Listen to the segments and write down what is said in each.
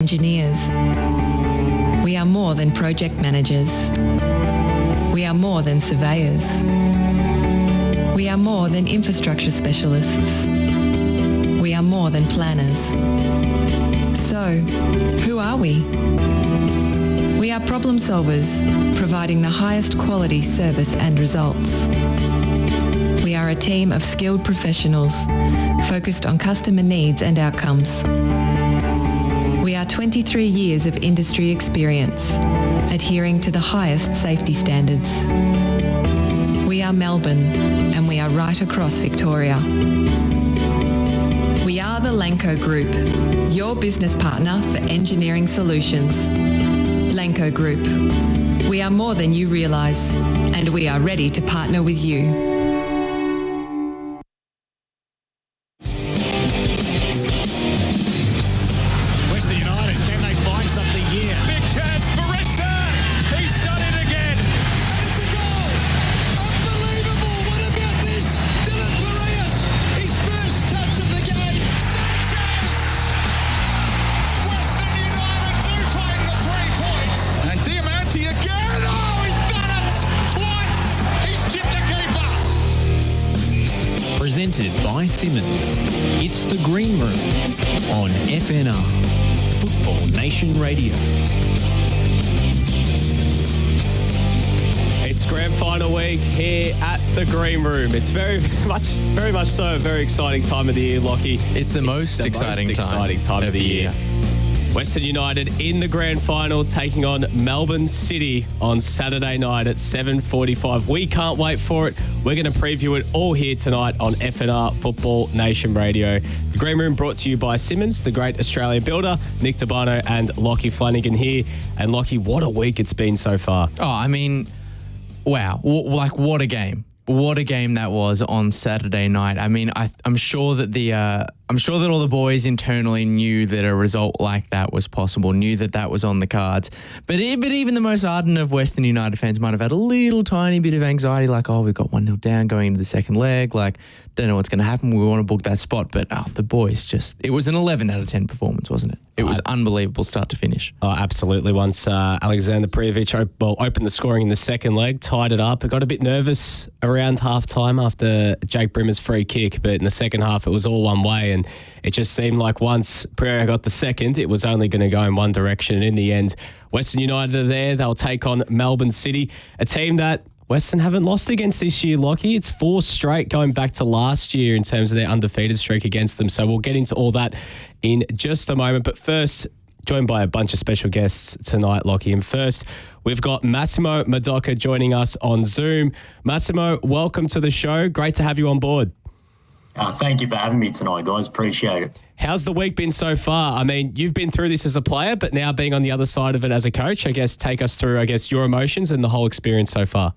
engineers. We are more than project managers. We are more than surveyors. We are more than infrastructure specialists. We are more than planners. So, who are we? We are problem solvers, providing the highest quality service and results. We are a team of skilled professionals focused on customer needs and outcomes. We are 23 years of industry experience, adhering to the highest safety standards. We are Melbourne, and we are right across Victoria. We are the Lanco Group, your business partner for engineering solutions. Lanco Group. We are more than you realise, and we are ready to partner with you. Presented by Simonds. It's the Green Room on FNR, Football Nation Radio. It's grand final week here at the Green Room. It's very much so a very exciting time of the year, Lachie. It's the most exciting time of the year. Western United in the grand final taking on Melbourne City on Saturday night at 7:45. We can't wait for it. We're going to preview it all here tonight on FNR Football Nation Radio. The Green Room brought to you by Simonds, the great Australian builder, Nick D'Urbano and Lachie Flannigan here. And Lachie, what a week it's been so far. Oh, I mean, wow. What a game. What a game that was on Saturday night. I mean, I'm sure that all the boys internally knew that a result like that was possible, knew that that was on the cards. But even the most ardent of Western United fans might have had a little tiny bit of anxiety, like, oh, we've got 1-0 down going into the second leg. Like, don't know what's going to happen. We want to book that spot. But the boys it was an 11 out of 10 performance, wasn't it? It was unbelievable start to finish. Oh, absolutely. Once Alexander Prijovic opened the scoring in the second leg, tied it up. It got a bit nervous around half-time after Jake Brimmer's free kick. But in the second half, it was all one way. And it just seemed like once Pereira got the second, it was only going to go in one direction. And in the end, Western United are there. They'll take on Melbourne City, a team that Western haven't lost against this year, Lachie. It's 4 straight going back to last year in terms of their undefeated streak against them. So we'll get into all that in just a moment. But first, joined by a bunch of special guests tonight, Lachie. And first, we've got Massimo Murdocca joining us on Zoom. Massimo, welcome to the show. Great to have you on board. Thank you for having me tonight, guys. Appreciate it. How's the week been so far? I mean, you've been through this as a player, but now being on the other side of it as a coach, I guess take us through, your emotions and the whole experience so far.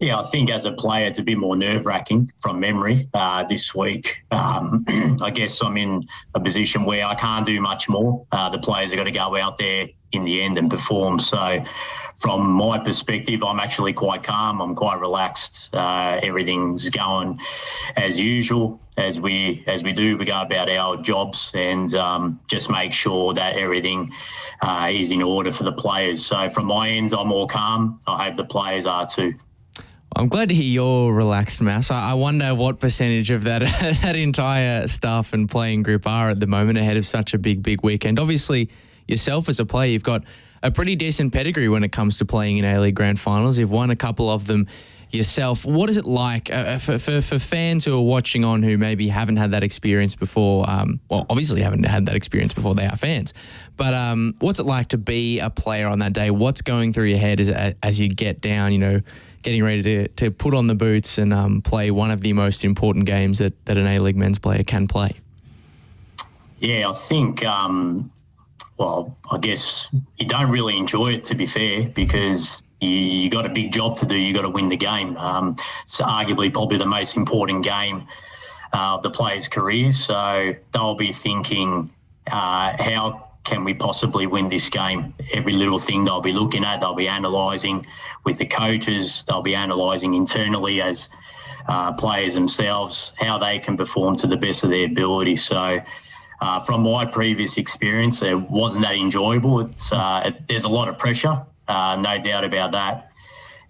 Yeah, I think as a player, it's a bit more nerve-wracking from memory this week. I guess I'm in a position where I can't do much more. The players are going to go out there in the end and perform. So from my perspective, I'm actually quite calm. I'm quite relaxed. Everything's going as usual. As we do, we go about our jobs and just make sure that everything is in order for the players. So from my end, I'm more calm. I hope the players are too. I'm glad to hear you're relaxed, Mass. I wonder what percentage of that entire staff and playing group are at the moment ahead of such a big weekend. Obviously, yourself as a player, you've got a pretty decent pedigree when it comes to playing in A-League Grand Finals. You've won a couple of them yourself. What is it like for fans who are watching on who maybe haven't had that experience before? Obviously haven't had that experience before. They are fans. But what's it like to be a player on that day? What's going through your head as you get down, getting ready to put on the boots and play one of the most important games that an A-League men's player can play? Yeah, I think, I guess you don't really enjoy it, to be fair, because you got a big job to do. You got to win the game. It's arguably probably the most important game of the players' careers. So they'll be thinking, how can we possibly win this game? Every little thing they'll be looking at, they'll be analysing with the coaches, they'll be analysing internally as players themselves, how they can perform to the best of their ability. So from my previous experience, it wasn't that enjoyable. There's a lot of pressure, no doubt about that.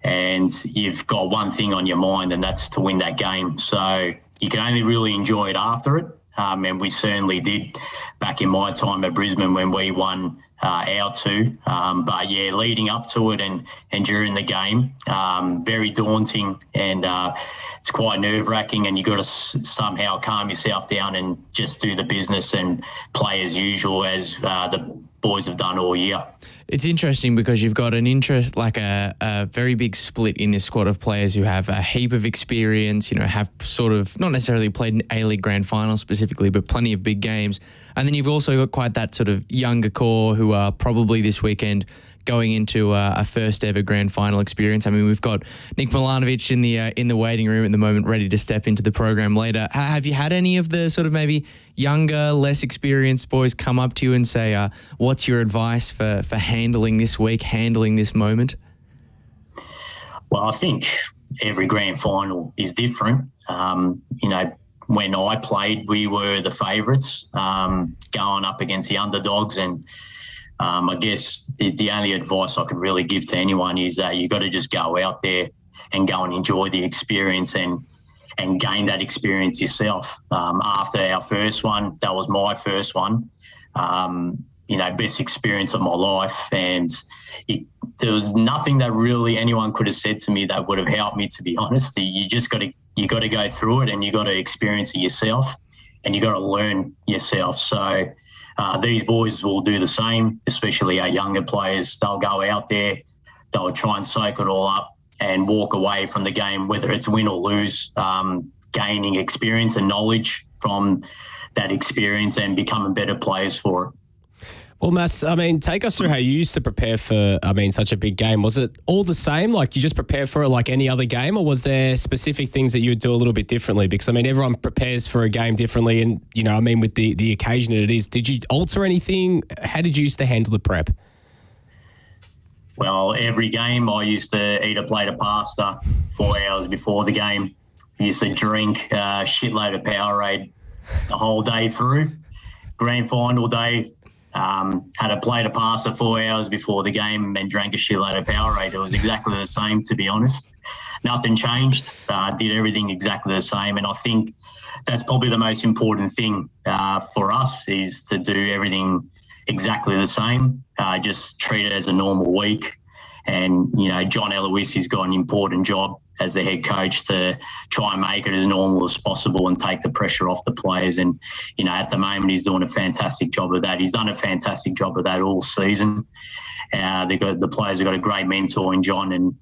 And you've got one thing on your mind, and that's to win that game. So you can only really enjoy it after it. And we certainly did back in my time at Brisbane when we won our two. But yeah, leading up to it and during the game, very daunting, and it's quite nerve-wracking, and you've got to somehow calm yourself down and just do the business and play as usual as the boys have done all year. It's interesting because you've got a very big split in this squad of players who have a heap of experience, have sort of not necessarily played an A-League Grand Final specifically, but plenty of big games. And then you've also got quite that sort of younger core who are probably this weekend going into a first ever Grand Final experience. I mean, we've got Nick Milanovic in the waiting room at the moment, ready to step into the program later. Have you had any of the sort of maybe younger, less experienced boys come up to you and say, what's your advice for handling this week, handling this moment? Well, I think every Grand Final is different. When I played, we were the favourites, going up against the underdogs, and I guess the only advice I could really give to anyone is that you got to just go out there and go and enjoy the experience and gain that experience yourself. After our first one, that was my first one, best experience of my life. And there was nothing that really anyone could have said to me that would have helped me, to be honest. You got to go through it, and you got to experience it yourself, and you got to learn yourself. So these boys will do the same, especially our younger players. They'll go out there, they'll try and soak it all up and walk away from the game, whether it's win or lose, gaining experience and knowledge from that experience and becoming better players for it. Well, Mass, take us through how you used to prepare for, such a big game. Was it all the same? Like you just prepare for it like any other game, or was there specific things that you would do a little bit differently? Because, everyone prepares for a game differently, and, with the occasion that it is. Did you alter anything? How did you used to handle the prep? Well, every game I used to eat a plate of pasta 4 hours before the game. I used to drink a shitload of Powerade the whole day through. Grand Final day, had a plate of pasta 4 hours before the game and drank a shitload of Powerade. It was exactly the same, to be honest. Nothing changed. Did everything exactly the same. And I think that's probably the most important thing for us, is to do everything exactly the same. Just treat it as a normal week. And, John Eloise's got an important job as the head coach to try and make it as normal as possible and take the pressure off the players. And, at the moment he's doing a fantastic job of that. He's done a fantastic job of that all season. The players have got a great mentor in John, and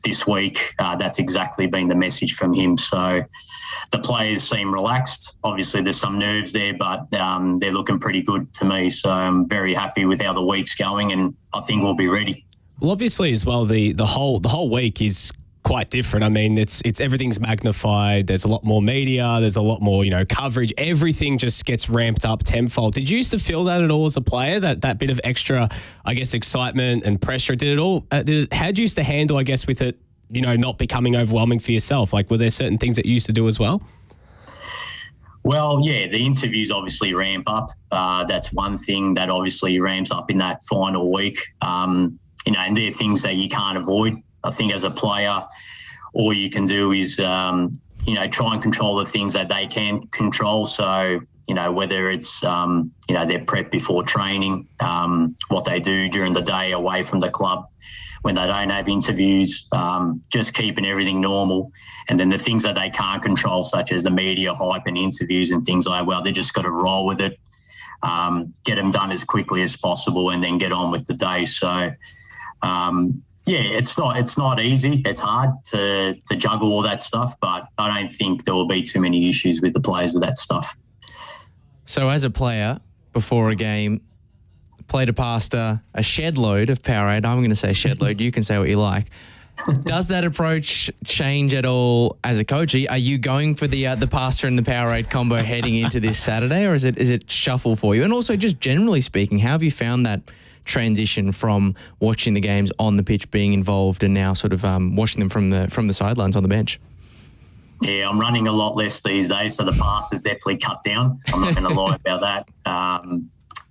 this week that's exactly been the message from him. So the players seem relaxed. Obviously there's some nerves there, but they're looking pretty good to me. So I'm very happy with how the week's going, and I think we'll be ready. Well, obviously as well, the whole week is quite different. It's everything's magnified. There's a lot more media. There's a lot more, coverage. Everything just gets ramped up tenfold. Did you used to feel that at all as a player, that bit of extra, excitement and pressure? How did you used to handle, with it, not becoming overwhelming for yourself? Like, were there certain things that you used to do as well? Well, yeah, the interviews obviously ramp up. That's one thing that obviously ramps up in that final week. And they're things that you can't avoid. I think as a player, all you can do is, try and control the things that they can control. So, whether it's, their prep before training, what they do during the day away from the club, when they don't have interviews, just keeping everything normal. And then the things that they can't control, such as the media hype and interviews and things like, well, they just got to roll with it, get them done as quickly as possible, and then get on with the day. So, it's not easy. It's hard to juggle all that stuff, but I don't think there will be too many issues with the players with that stuff. So as a player, before a game, plate of pasta, a shed load of Powerade. I'm going to say shed load. You can say what you like. Does that approach change at all as a coach? Are you going for the pasta and the Powerade combo heading into this Saturday, or is it shuffle for you? And also, just generally speaking, how have you found that transition from watching the games on the pitch, being involved, and now sort of watching them from the sidelines on the bench? Yeah, I'm running a lot less these days, so the pass is definitely cut down. I'm not going to lie about that.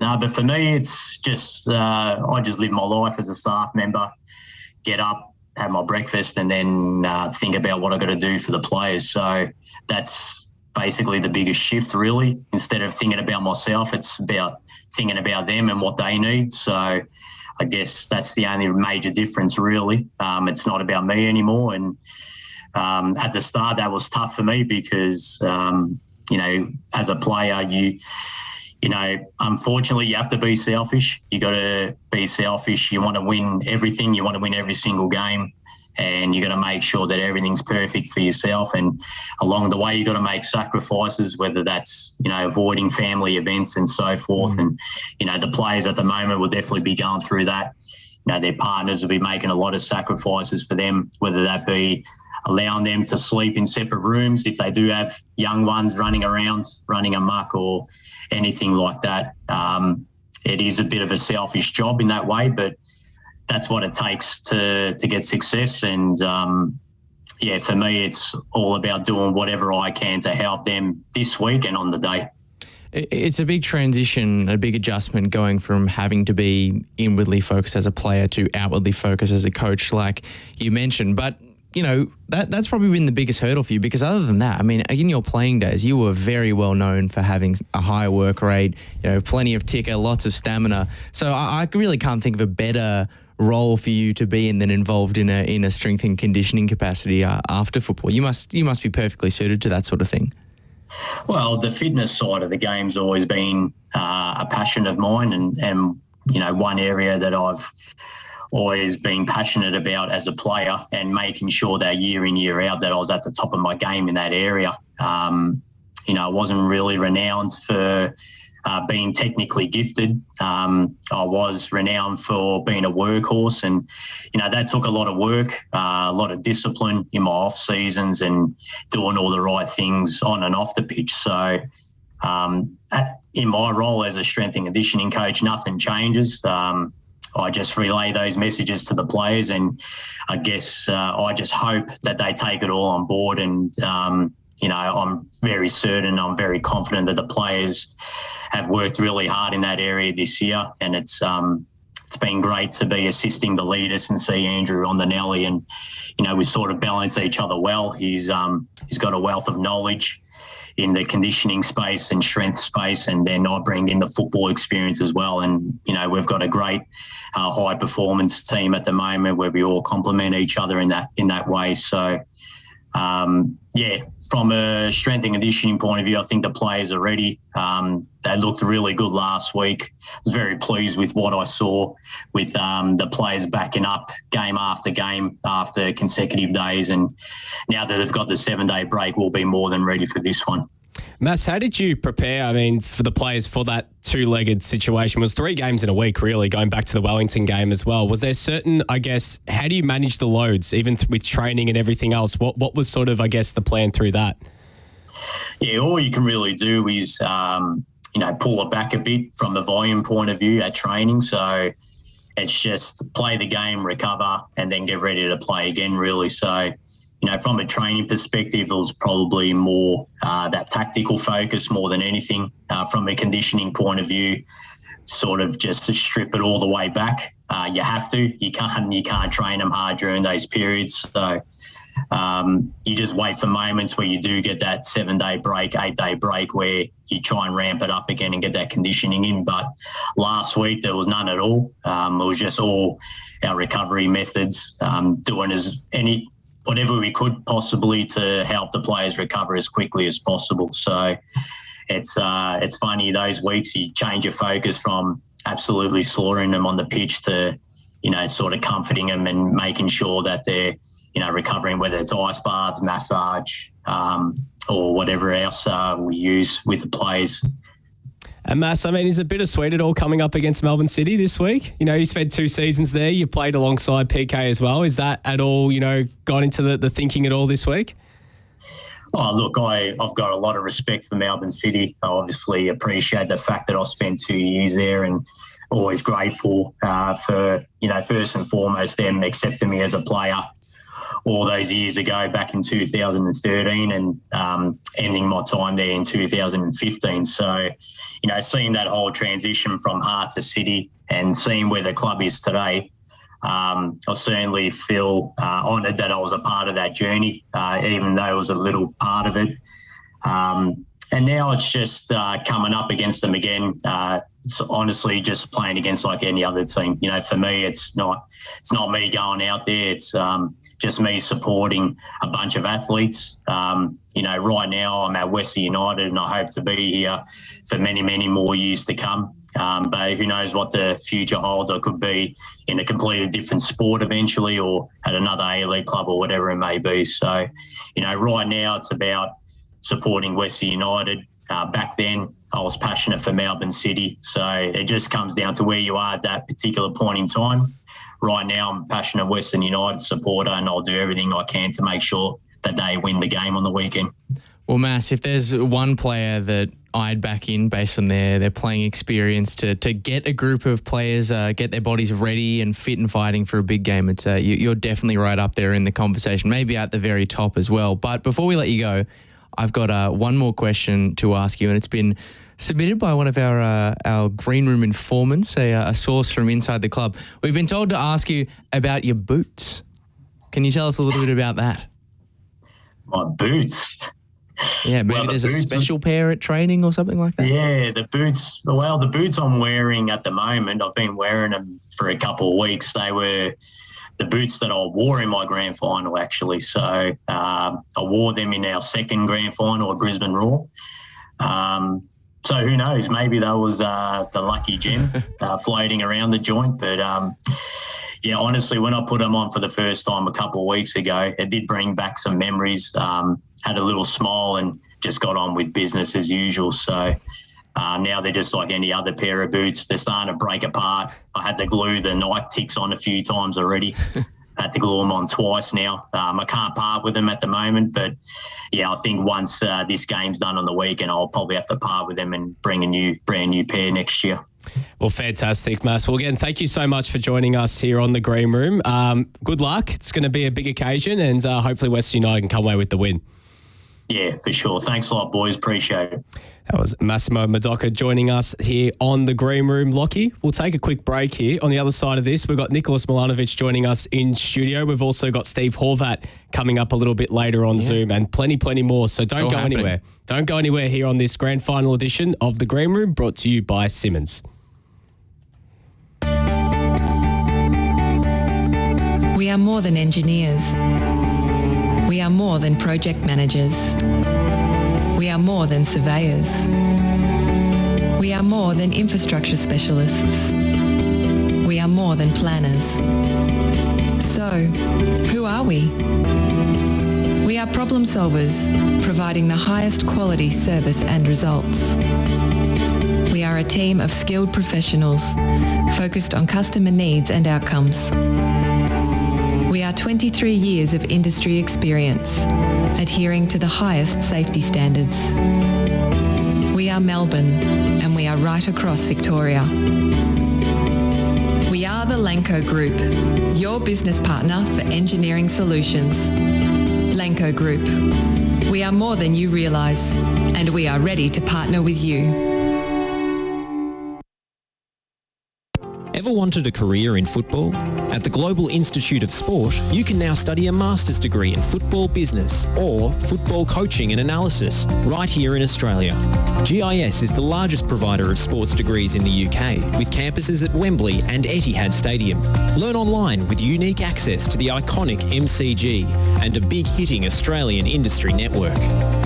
No, but for me, it's just I just live my life as a staff member, get up, have my breakfast, and then think about what I've got to do for the players. So that's basically the biggest shift, really. Instead of thinking about myself, it's about thinking about them and what they need. So I guess that's the only major difference, really. It's not about me anymore. And at the start, that was tough for me because, as a player, you know, unfortunately, you have to be selfish. You got to be selfish. You want to win everything. You want to win every single game. And you got to make sure that everything's perfect for yourself. And along the way, you got to make sacrifices, whether that's, avoiding family events and so forth. And, the players at the moment will definitely be going through that. Their partners will be making a lot of sacrifices for them, whether that be allowing them to sleep in separate rooms if they do have young ones running around, running amok or anything like that. It is a bit of a selfish job in that way, but that's what it takes to get success. And, for me, it's all about doing whatever I can to help them this week and on the day. It's a big transition, a big adjustment going from having to be inwardly focused as a player to outwardly focused as a coach, like you mentioned. But, that's probably been the biggest hurdle for you, because other than that, I mean, in your playing days, you were very well known for having a high work rate, plenty of ticker, lots of stamina. So I really can't think of a better role for you to be in than involved in a strength and conditioning capacity after football. You must be perfectly suited to that sort of thing. Well, the fitness side of the game's always been a passion of mine, and one area that I've always been passionate about as a player, and making sure that year in, year out that I was at the top of my game in that area. I wasn't really renowned for being technically gifted. I was renowned for being a workhorse, and that took a lot of work, a lot of discipline in my off seasons, and doing all the right things on and off the pitch. So in my role as a strength and conditioning coach, nothing changes. I just relay those messages to the players, and I guess I just hope that they take it all on board. And I'm very certain, I'm very confident that the players have worked really hard in that area this year, and it's been great to be assisting the leaders and see Andrew on the Nelly, and we sort of balance each other well. He's got a wealth of knowledge in the conditioning space and strength space, and then I bring in the football experience as well. And we've got a great high performance team at the moment where we all complement each other in that way. So from a strength and conditioning point of view, I think the players are ready. They looked really good last week. I was very pleased with what I saw with the players backing up game after game after consecutive days. And now that they've got the 7-day break, we'll be more than ready for this one. Mass, how did you prepare, for the players for that two-legged situation? It was 3 games in a week, really, going back to the Wellington game as well. Was there certain, how do you manage the loads, even with training and everything else? What was sort of, the plan through that? Yeah, all you can really do is, pull it back a bit from the volume point of view at training. So it's just play the game, recover, and then get ready to play again, really. So, from a training perspective, it was probably more that tactical focus more than anything. From a conditioning point of view, sort of just to strip it all the way back. You have to. You can't train them hard during those periods. So you just wait for moments where you do get that 7-day break, 8-day break, where you try and ramp it up again and get that conditioning in. But last week there was none at all. It was just all our recovery methods, doing whatever we could possibly to help the players recover as quickly as possible. So it's funny, those weeks you change your focus from absolutely slaughtering them on the pitch to, sort of comforting them and making sure that they're, recovering, whether it's ice baths, massage, or whatever else we use with the players. And Mass, is it bittersweet at all coming up against Melbourne City this week? You spent 2 seasons there. You played alongside PK as well. Is that at all, gone into the thinking at all this week? Oh, look, I've got a lot of respect for Melbourne City. I obviously appreciate the fact that I spent 2 years there, and always grateful for, first and foremost, them accepting me as a player. all those years ago back in 2013 and ending my time there in 2015. So, seeing that whole transition from heart to city and seeing where the club is today, I certainly feel honoured that I was a part of that journey, even though it was a little part of it. And now it's just coming up against them again. It's honestly just playing against like any other team. For me, it's not me going out there. It's just me supporting a bunch of athletes. Right now I'm at Western United and I hope to be here for many, many more years to come. But who knows what the future holds. I could be in a completely different sport eventually or at another A-League club or whatever it may be. So, right now it's about supporting Western United. Back then I was passionate for Melbourne City. So it just comes down to where you are at that particular point in time. Right now I'm a passionate Western United supporter and I'll do everything I can to make sure that they win the game on the weekend. Well, Mass, if there's one player that I'd back in based on their playing experience to get a group of players, get their bodies ready and fit and fighting for a big game, it's you're definitely right up there in the conversation, maybe at the very top as well. But before we let you go, I've got one more question to ask you, and it's been submitted by one of our green room informants, a source from inside the club. We've been told to ask you about your boots. Can you tell us a little bit about that? My boots? Yeah, maybe there's a special pair at training or something like that. Yeah, the boots. Well, the boots I'm wearing at the moment, I've been wearing them for a couple of weeks. They were the boots that I wore in my grand final, actually. So I wore them in our second grand final at Brisbane Roar. So who knows? Maybe that was the lucky gem floating around the joint. But, yeah, honestly, when I put them on for the first time a couple of weeks ago, it did bring back some memories. Had a little smile and just got on with business as usual. So now they're just like any other pair of boots. They're starting to break apart. I had to glue the Nike ticks on a few times already. I had to glue them on twice now. I can't part with them at the moment, but yeah, I think once this game's done on the weekend, I'll probably have to part with them and bring a brand new pair next year. Well, fantastic, Mass. Well, again, thank you so much for joining us here on the Green Room. Good luck. It's going to be a big occasion, and hopefully Western United can come away with the win. Yeah, for sure. Thanks a lot, boys. Appreciate it. That was Massimo Murdocca joining us here on the Green Room. Lachie, we'll take a quick break here. On the other side of this, we've got Nicolas Milanovic joining us in studio. We've also got Steve Horvat coming up a little bit later on Zoom and plenty more. So don't go anywhere. Don't go anywhere here on this grand final edition of the Green Room, brought to you by Simonds. We are more than engineers. We are more than project managers. We are more than surveyors. We are more than infrastructure specialists. We are more than planners. So, who are we? We are problem solvers, providing the highest quality service and results. We are a team of skilled professionals focused on customer needs and outcomes. We are 23 years of industry experience, adhering to the highest safety standards. We are Melbourne, and we are right across Victoria. We are the Lanco Group, your business partner for engineering solutions. Lanco Group. We are more than you realise, and we are ready to partner with you. Ever wanted a career in football? At the Global Institute of Sport, you can now study a master's degree in football business or football coaching and analysis right here in Australia. GIS is the largest provider of sports degrees in the UK, with campuses at Wembley and Etihad Stadium. Learn online with unique access to the iconic MCG and a big-hitting Australian industry network.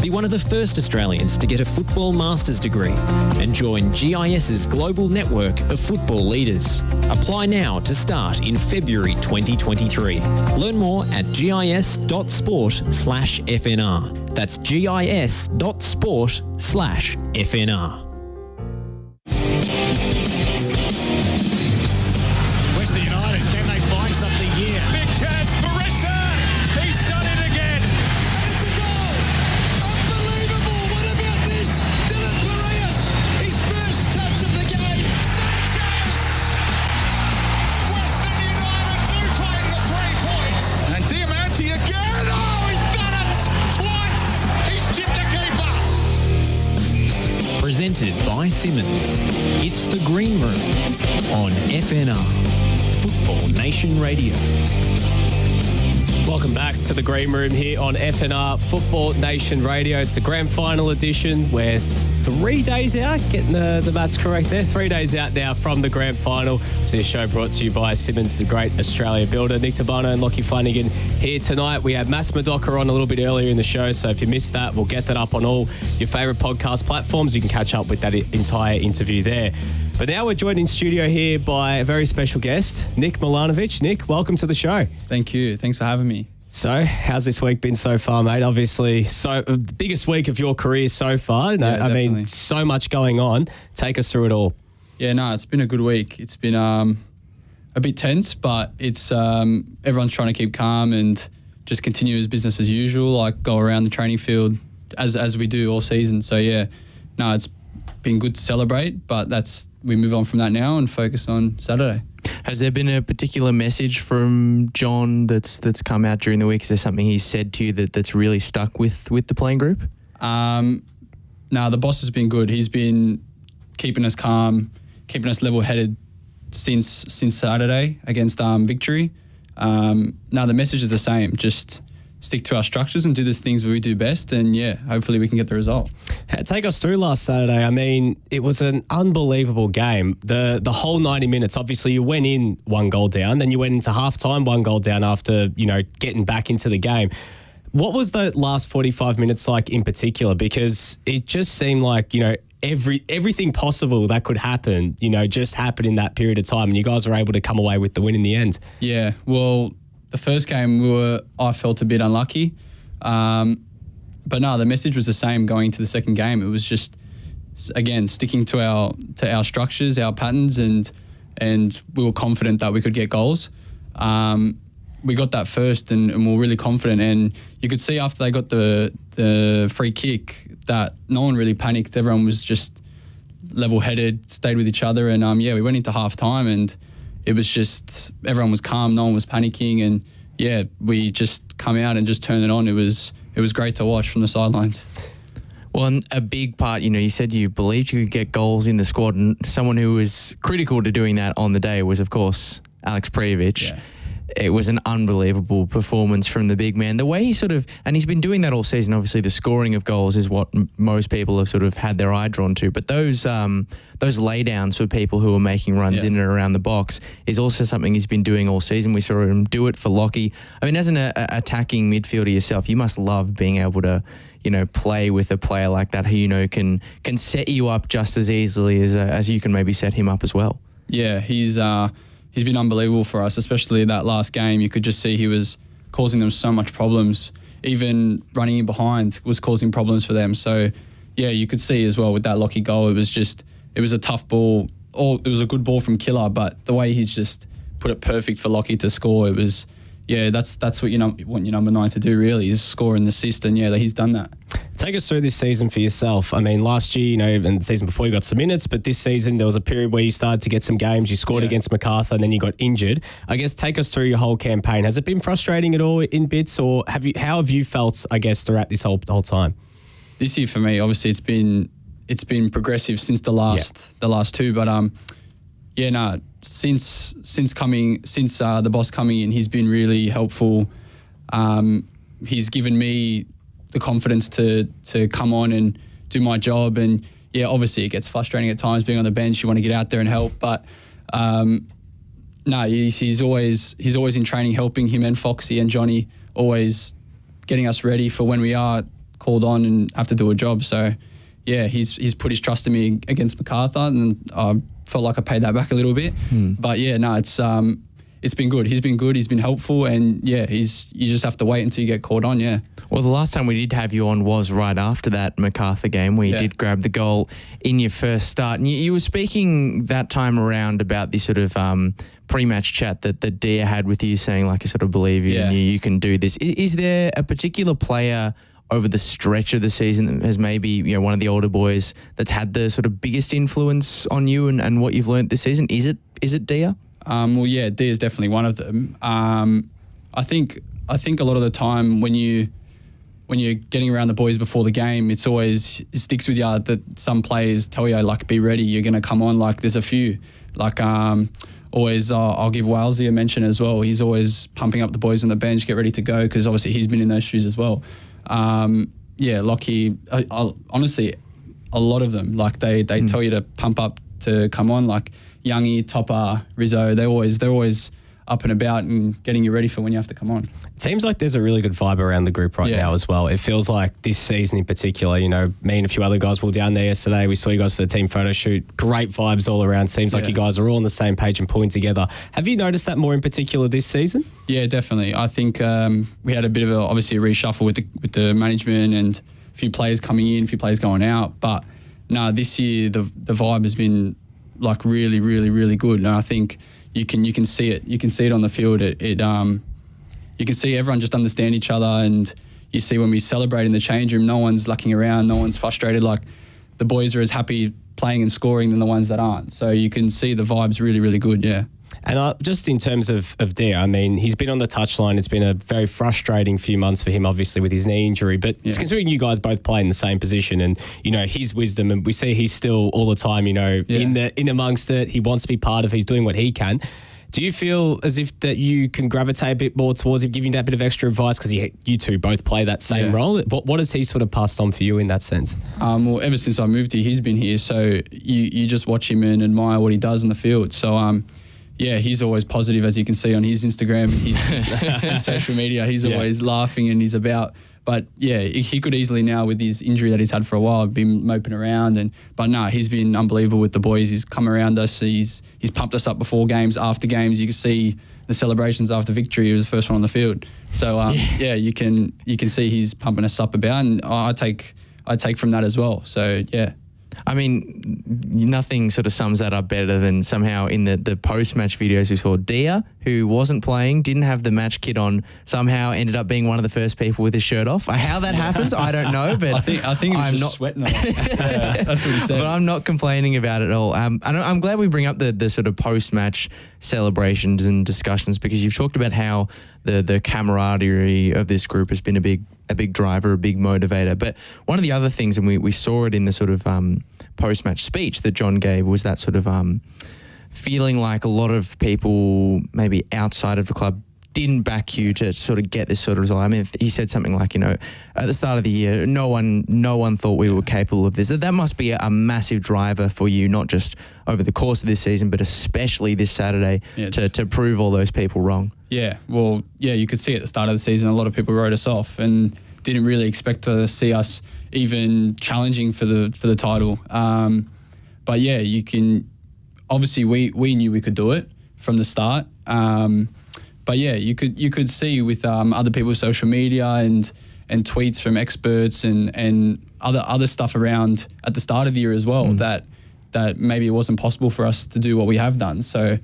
Be one of the first Australians to get a football master's degree and join GIS's global network of football leaders. Apply now to start in February 2023. Learn more at gis.sport/FNR. That's gis.sport/FNR. Western United, can they find something here? Big chance, Barissa! He's done it again! And it's a goal! Unbelievable! What about this? Dylan Barrios, his first touch of the game. Sanchez! Western United do claim the 3 points. And Diamanti Simonds. It's The Green Room on FNR, Football Nation Radio. Welcome back to the Green Room here on FNR Football Nation Radio. It's the grand final edition. We're 3 days out, getting the maths correct there. 3 days out now from the grand final. It's a show brought to you by Simonds, the great Australia builder. Nick D'Urbano Lachie Flannigan here tonight. We had Massimo Madoka on a little bit earlier in the show, so if you missed that, we'll get that up on all your favourite podcast platforms. You can catch up with that entire interview there. But now we're joined in studio here by a very special guest, Nick Milanovic. Nick, welcome to the show. Thank you. Thanks for having me. So, how's this week been so far, mate? Obviously, the biggest week of your career so far. I mean, so much going on. Take us through it all. Yeah, no, it's been a good week. It's been a bit tense, but it's everyone's trying to keep calm and just continue as business as usual, like go around the training field as we do all season. So, yeah, no, it's been good to celebrate, but we move on from that now and focus on Saturday. Has there been a particular message from John that's come out during the week? Is there something he said to you that's really stuck with the playing group? No, the boss has been good. He's been keeping us calm, keeping us level-headed since Saturday against Victory. No, the message is the same. Just stick to our structures and do the things we do best, and yeah, hopefully we can get the result. Take us through last Saturday. I mean, it was an unbelievable game. The whole 90 minutes, obviously you went in 1 goal down, then you went into halftime 1 goal down after, getting back into the game. What was the last 45 minutes like in particular? Because it just seemed like, everything possible that could happen, just happened in that period of time, and you guys were able to come away with the win in the end. Yeah, well, the first game I felt a bit unlucky, but no, the message was the same going to the second game. It was just, again, sticking to our structures, our patterns, and we were confident that we could get goals. We got that first, and we were really confident. And you could see after they got the free kick that no one really panicked. Everyone was just level-headed, stayed with each other, and we went into half time and it was just, everyone was calm, no one was panicking, and yeah, we just come out and just turn it on. It was great to watch from the sidelines. Well, and a big part, you said you believed you could get goals in the squad, and someone who was critical to doing that on the day was, of course, Alex Prijovic. Yeah. It was an unbelievable performance from the big man. The way he and he's been doing that all season. Obviously, the scoring of goals is what most people have sort of had their eye drawn to. But those laydowns for people who are making runs in and around the box is also something he's been doing all season. We saw him do it for Lachie. I mean, as an attacking midfielder yourself, you must love being able to, play with a player like that who, can set you up just as easily as you can maybe set him up as well. Yeah, he's been unbelievable for us, especially that last game. You could just see he was causing them so much problems. Even running in behind was causing problems for them. So, yeah, you could see as well with that Lachie goal, it was a tough ball. It was a good ball from Killer, but the way he's just put it perfect for Lachie to score, it was, that's what you want your number 9 to do, really, is score and assist, and he's done that. Take us through this season for yourself. I mean, last year, and the season before you got some minutes, but this season there was a period where you started to get some games. You scored against MacArthur and then you got injured. I guess take us through your whole campaign. Has it been frustrating at all in bits, or how have you felt, I guess, throughout this whole time? This year for me, obviously, it's been progressive since the last two, but since the boss coming in, he's been really helpful. He's given me the confidence to come on and do my job, and obviously it gets frustrating at times being on the bench. You want to get out there and help, but he's always in training, helping him and Foxy and Johnny, always getting us ready for when we are called on and have to do a job. So he's put his trust in me against MacArthur, and I felt like I paid that back a little bit. But it's been good. He's been good. He's been helpful, and you just have to wait until you get called on. Yeah. Well, the last time we did have you on was right after that MacArthur game, where you did grab the goal in your first start, and you were speaking that time around about the sort of pre-match chat that Dia had with you, saying like, I sort of believe you and you can do this. Is there a particular player over the stretch of the season that has maybe one of the older boys that's had the sort of biggest influence on you and what you've learned this season? Is it Dia? Dia is definitely one of them. I think a lot of the time when you when you're getting around the boys before the game, it sticks with you that some players tell you, like, be ready, you're going to come on. Like, there's a few. Like, always, I'll give Walesy a mention as well. He's always pumping up the boys on the bench, get ready to go, because obviously he's been in those shoes as well. Lachie, honestly, a lot of them, like, they tell you to pump up to come on. Like Youngie, Topper, Rizzo, they're always up and about and getting you ready for when you have to come on. It seems like there's a really good vibe around the group right now as well. It feels like this season in particular, you know, me and a few other guys were down there yesterday. We saw you guys for the team photo shoot. Great vibes all around. Seems like you guys are all on the same page and pulling together. Have you noticed that more in particular this season? Yeah, definitely. I think we had a bit of obviously a reshuffle with the management and a few players coming in, a few players going out. But no, this year the vibe has been like really, really, really good. And I think you can see it. You can see it on the field. You can see everyone just understand each other, and you see when we celebrate in the change room, no one's lucking around, no one's frustrated. Like, the boys are as happy playing and scoring than the ones that aren't. So you can see the vibe's really, really good, yeah. And just in terms of Dare, I mean, he's been on the touchline. It's been a very frustrating few months for him, obviously, with his knee injury. But it's considering you guys both play in the same position, and, you know, his wisdom, and we see he's still all the time, you know, in amongst it. He wants to be part of it. He's doing what he can. Do you feel as if that you can gravitate a bit more towards him, giving that bit of extra advice? Because you two both play that same role. What has he sort of passed on for you in that sense? Well, ever since I moved here, he's been here. So you just watch him and admire what he does on the field. So, he's always positive, as you can see on his Instagram, his social media. He's always laughing and he's about. But he could easily now, with his injury that he's had for a while, been moping around. But he's been unbelievable with the boys. He's come around us. He's pumped us up before games, after games. You can see the celebrations after victory. He was the first one on the field. So you can see he's pumping us up about, and I take from that as well. So I mean, nothing sort of sums that up better than somehow in the post-match videos we saw Dia, who wasn't playing, didn't have the match kit on, somehow ended up being one of the first people with his shirt off. How that happens, I don't know, but I think he was just sweating. That's what he said. But I'm not complaining about it at all. And I'm glad we bring up the sort of post-match celebrations and discussions, because you've talked about how the camaraderie of this group has been a big driver, a big motivator. But one of the other things, and we saw it in the sort of post-match speech that John gave, was that sort of feeling like a lot of people maybe outside of the club didn't back you to sort of get this sort of result. I mean, he said something like, you know, at the start of the year, no one thought we were capable of this. That must be a massive driver for you, not just over the course of this season, but especially this Saturday to prove all those people wrong. Yeah, well, you could see at the start of the season, a lot of people wrote us off and didn't really expect to see us even challenging for the title. But you can, obviously we knew we could do it from the start. But you could see with other people's social media and tweets from experts and other stuff around at the start of the year as well, that maybe it wasn't possible for us to do what we have done. So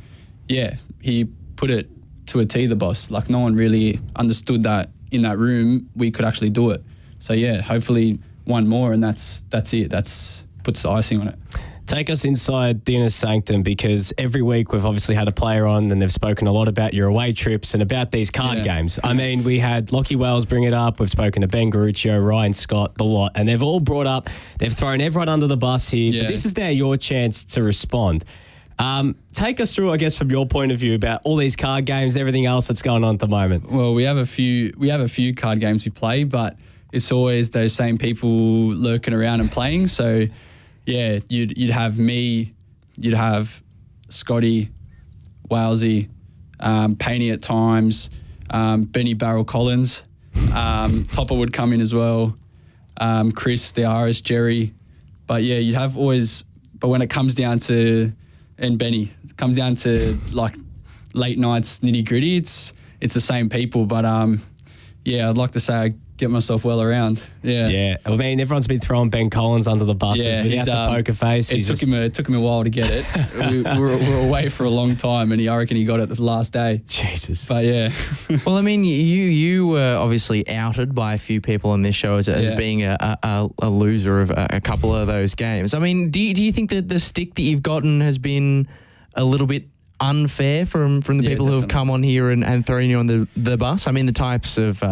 he put it to a T, the boss. Like, no one really understood that in that room we could actually do it. So hopefully one more, and that's it. That's puts the icing on it. Take us inside the inner sanctum, because every week we've obviously had a player on and they've spoken a lot about your away trips and about these card games. I mean, we had Lockie Wales bring it up. We've spoken to Ben Garuccio, Ryan Scott, the lot, and they've all brought up, they've thrown everyone under the bus here. But this is now your chance to respond. Take us through, I guess, from your point of view about all these card games, everything else that's going on at the moment. Well, we have a few card games we play, but it's always those same people lurking around and playing. So you'd have me, you'd have Scotty, Walesy, Painey at times, Benny Barrel Collins, Topper would come in as well, Chris, the Irish, Jerry. But you'd have always, but when it comes down to, and Benny, it comes down to like late nights, nitty gritty, it's the same people. But I'd like to say I get myself well around. I mean, everyone's been throwing Ben Collins under the buses without the poker face. It took him a while to get it. we were away for a long time, and I reckon he got it the last day. Jesus. But well, I mean, you were obviously outed by a few people on this show as being a loser of a couple of those games. I mean, do you think that the stick that you've gotten has been a little bit unfair from the people who have come on here and thrown you on the bus? I mean, the types of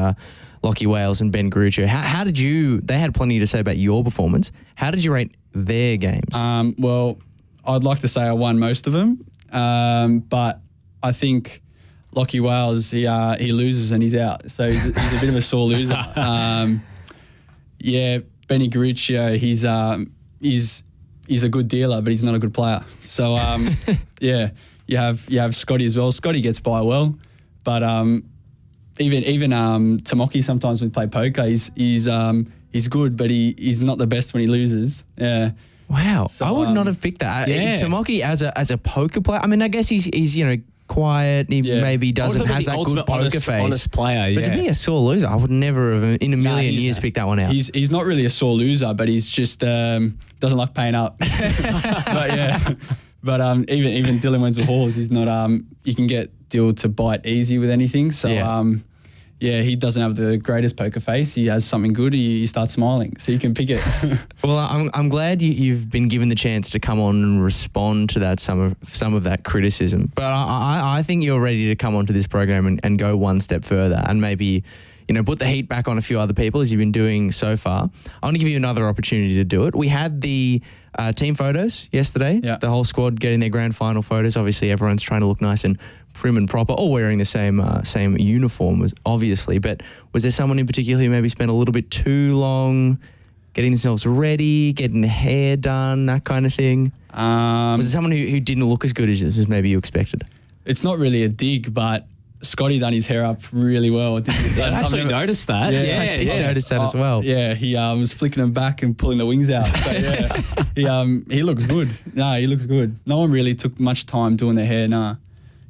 Lachie Wales and Ben Garuccio. How did you? They had plenty to say about your performance. How did you rate their games? Well, I'd like to say I won most of them, but I think Lachie Wales he loses and he's out, so he's a bit of a sore loser. Benny Garuccio, he's a good dealer, but he's not a good player. So you have Scotty as well. Scotty gets by well, but even Tamoki sometimes when we play poker, he's good, but he's not the best when he loses. Yeah. Wow, So, I would not have picked that. yeah. Tamoki as a poker player. I mean, I guess he's quiet. He maybe doesn't has that good poker face. Honest player, But to be a sore loser, I would never have in a million years picked that one out. He's not really a sore loser, but he's just doesn't like paying up. But yeah, but even Dylan Wenzel Halls, he's not. You can get Dill to bite easy with anything. So he doesn't have the greatest poker face. He has something good. He starts smiling, so you can pick it. Well, I'm glad you've been given the chance to come on and respond to that some of that criticism. But I think you're ready to come onto this program and go one step further and maybe put the heat back on a few other people as you've been doing so far. I want to give you another opportunity to do it. We had the team photos yesterday. Yeah. The whole squad getting their grand final photos. Obviously, everyone's trying to look nice and prim and proper, all wearing the same uniform, obviously. But was there someone in particular who maybe spent a little bit too long getting themselves ready, getting the hair done, that kind of thing? Was there someone who didn't look as good as maybe you expected? It's not really a dig, but Scotty done his hair up really well. I actually noticed that. I did notice that as well. Yeah, he was flicking them back and pulling the wings out. So yeah, he looks good. No, he looks good. No one really took much time doing their hair. Nah,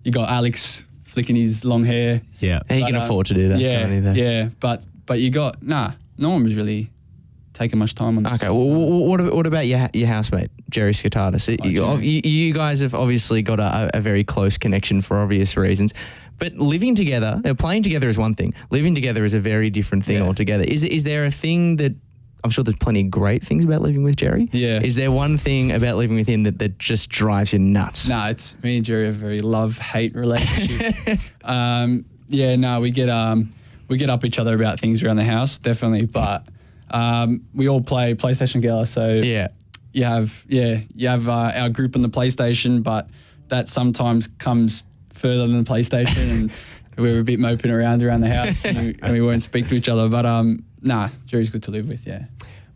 you got Alex flicking his long hair. Yeah, he can afford to do that. Yeah, can't he, though? yeah. But you got no one was really taking much time on this. Okay, what about your housemate, Jerry Scatatis? You guys have obviously got a very close connection for obvious reasons. But living together, playing together is one thing. Living together is a very different thing altogether. Is there a thing that, I'm sure there's plenty of great things about living with Jerry. Yeah. Is there one thing about living with him that just drives you nuts? No, it's me and Jerry have a very love-hate relationship. We get up each other about things around the house, definitely. But we all play PlayStation together, so you have our group on the PlayStation, but that sometimes comes further than the PlayStation, and we're a bit moping around the house, and we won't speak to each other. But Jerry's good to live with. Yeah.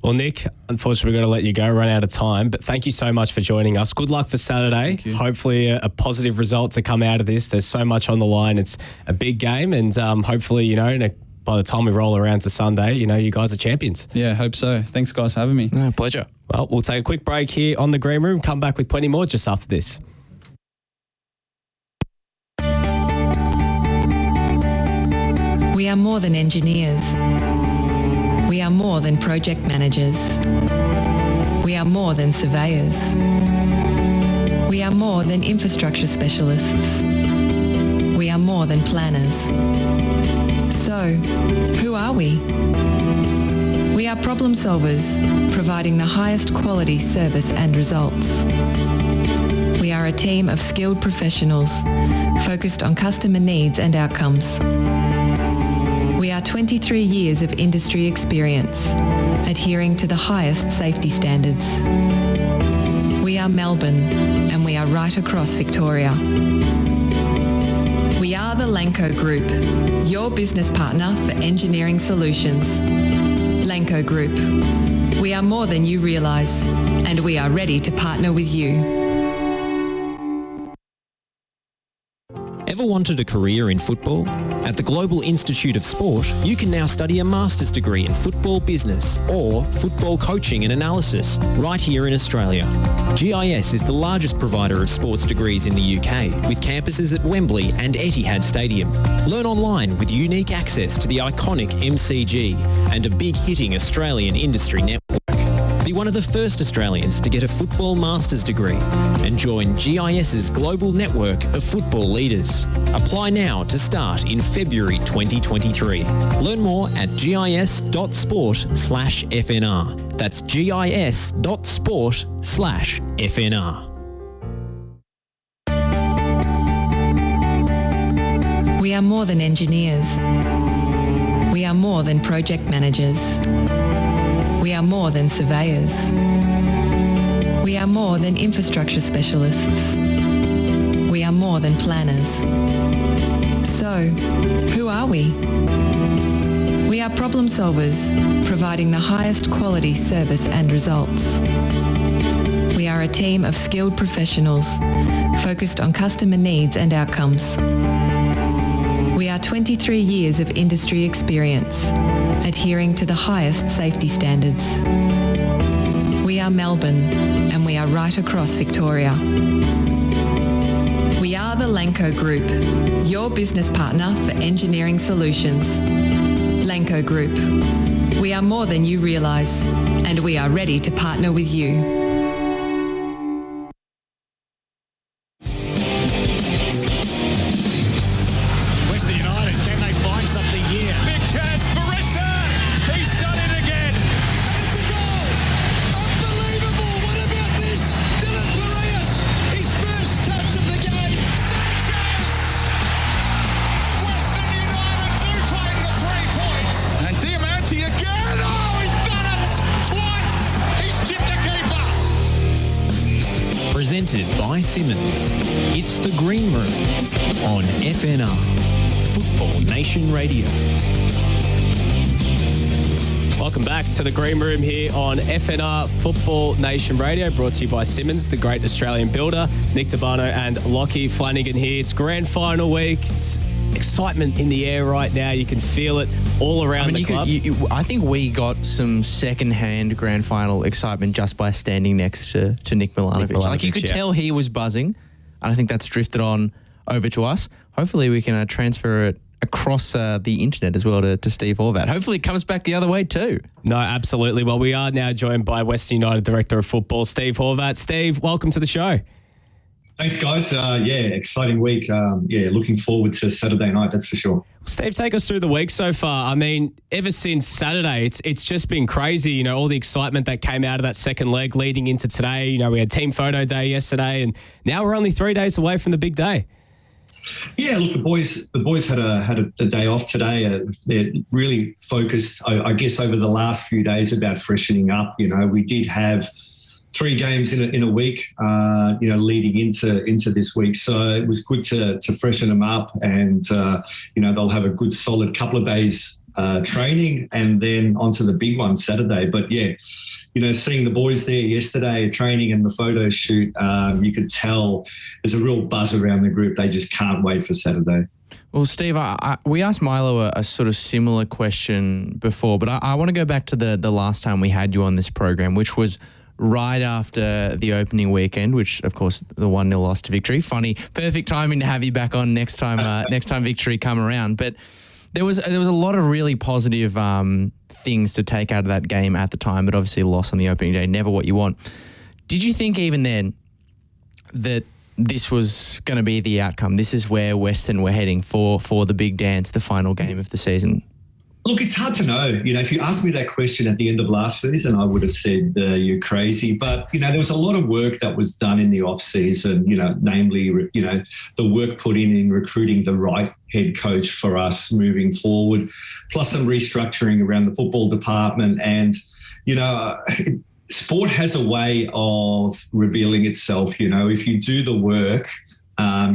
Well, Nick, unfortunately, we've got to let you go, run out of time. But thank you so much for joining us. Good luck for Saturday. Thank you. Hopefully a positive result to come out of this. There's so much on the line. It's a big game, and hopefully, by the time we roll around to Sunday, you guys are champions. Yeah, hope so. Thanks, guys, for having me. No, pleasure. Well, we'll take a quick break here on the Green Room. Come back with plenty more just after this. We are more than engineers. We are more than project managers. We are more than surveyors. We are more than infrastructure specialists. We are more than planners. So, who are we? We are problem solvers, providing the highest quality service and results. We are a team of skilled professionals, focused on customer needs and outcomes. We are 23 years of industry experience, adhering to the highest safety standards. We are Melbourne, and we are right across Victoria. We are the Lanco Group, your business partner for engineering solutions. Lanco Group. We are more than you realise, and we are ready to partner with you. Ever wanted a career in football? At the Global Institute of Sport, you can now study a master's degree in football business or football coaching and analysis right here in Australia. GIS is the largest provider of sports degrees in the UK, with campuses at Wembley and Etihad Stadium. Learn online with unique access to the iconic MCG and a big-hitting Australian industry network. Be one of the first Australians to get a football master's degree and join GIS's global network of football leaders. Apply now to start in February 2023. Learn more at gis.sport/FNR. That's gis.sport/FNR. We are more than engineers. We are more than project managers. We are more than surveyors. We are more than infrastructure specialists. We are more than planners. So, who are we? We are problem solvers, providing the highest quality service and results. We are a team of skilled professionals, focused on customer needs and outcomes. We are 23 years of industry experience, adhering to the highest safety standards. We are Melbourne, and we are right across Victoria. We are the Lanco Group, your business partner for engineering solutions. Lanco Group. We are more than you realise, and we are ready to partner with you. Presented by Simonds. It's The Green Room on FNR, Football Nation Radio. Welcome back to The Green Room here on FNR Football Nation Radio, brought to you by Simonds, the great Australian builder. Nick D'Urbano and Lachie Flannigan here. It's grand final week. It's excitement in the air right now. You can feel it all around the club. I think we got some second-hand grand final excitement just by standing next to Nick Milanovic. Like, you could tell he was buzzing, and I think that's drifted on over to us. Hopefully we can transfer it across the internet as well to Steve Horvat. Hopefully it comes back the other way too. No, absolutely. Well, we are now joined by Western United Director of Football, Steve Horvat. Steve, welcome to the show. Thanks, guys. Exciting week. Looking forward to Saturday night, that's for sure. Steve, take us through the week so far. I mean, ever since Saturday, it's just been crazy. You know, all the excitement that came out of that second leg leading into today. You know, we had Team Photo Day yesterday, and now we're only 3 days away from the big day. Yeah, look, the boys had a day off today. They're really focused, I guess, over the last few days about freshening up. You know, we did have 3 games in a week, leading into this week. So it was good to freshen them up, and they'll have a good solid couple of days training, and then onto the big one Saturday. But yeah, seeing the boys there yesterday training and the photo shoot, you could tell there's a real buzz around the group. They just can't wait for Saturday. Well, Steve, we asked Milo a sort of similar question before, but I want to go back to the last time we had you on this program, which was right after the opening weekend, which, of course, the 1-0 loss to Victory. Funny, perfect timing to have you back on next time Victory come around. But there was a lot of really positive things to take out of that game at the time, but obviously loss on the opening day, never what you want. Did you think even then that this was going to be the outcome? This is where Western were heading for the big dance, the final game of the season? Look, it's hard to know. If you asked me that question at the end of last season, I would have said you're crazy. But, there was a lot of work that was done in the off-season, namely, the work put in recruiting the right head coach for us moving forward, plus some restructuring around the football department. And, sport has a way of revealing itself. If you do the work,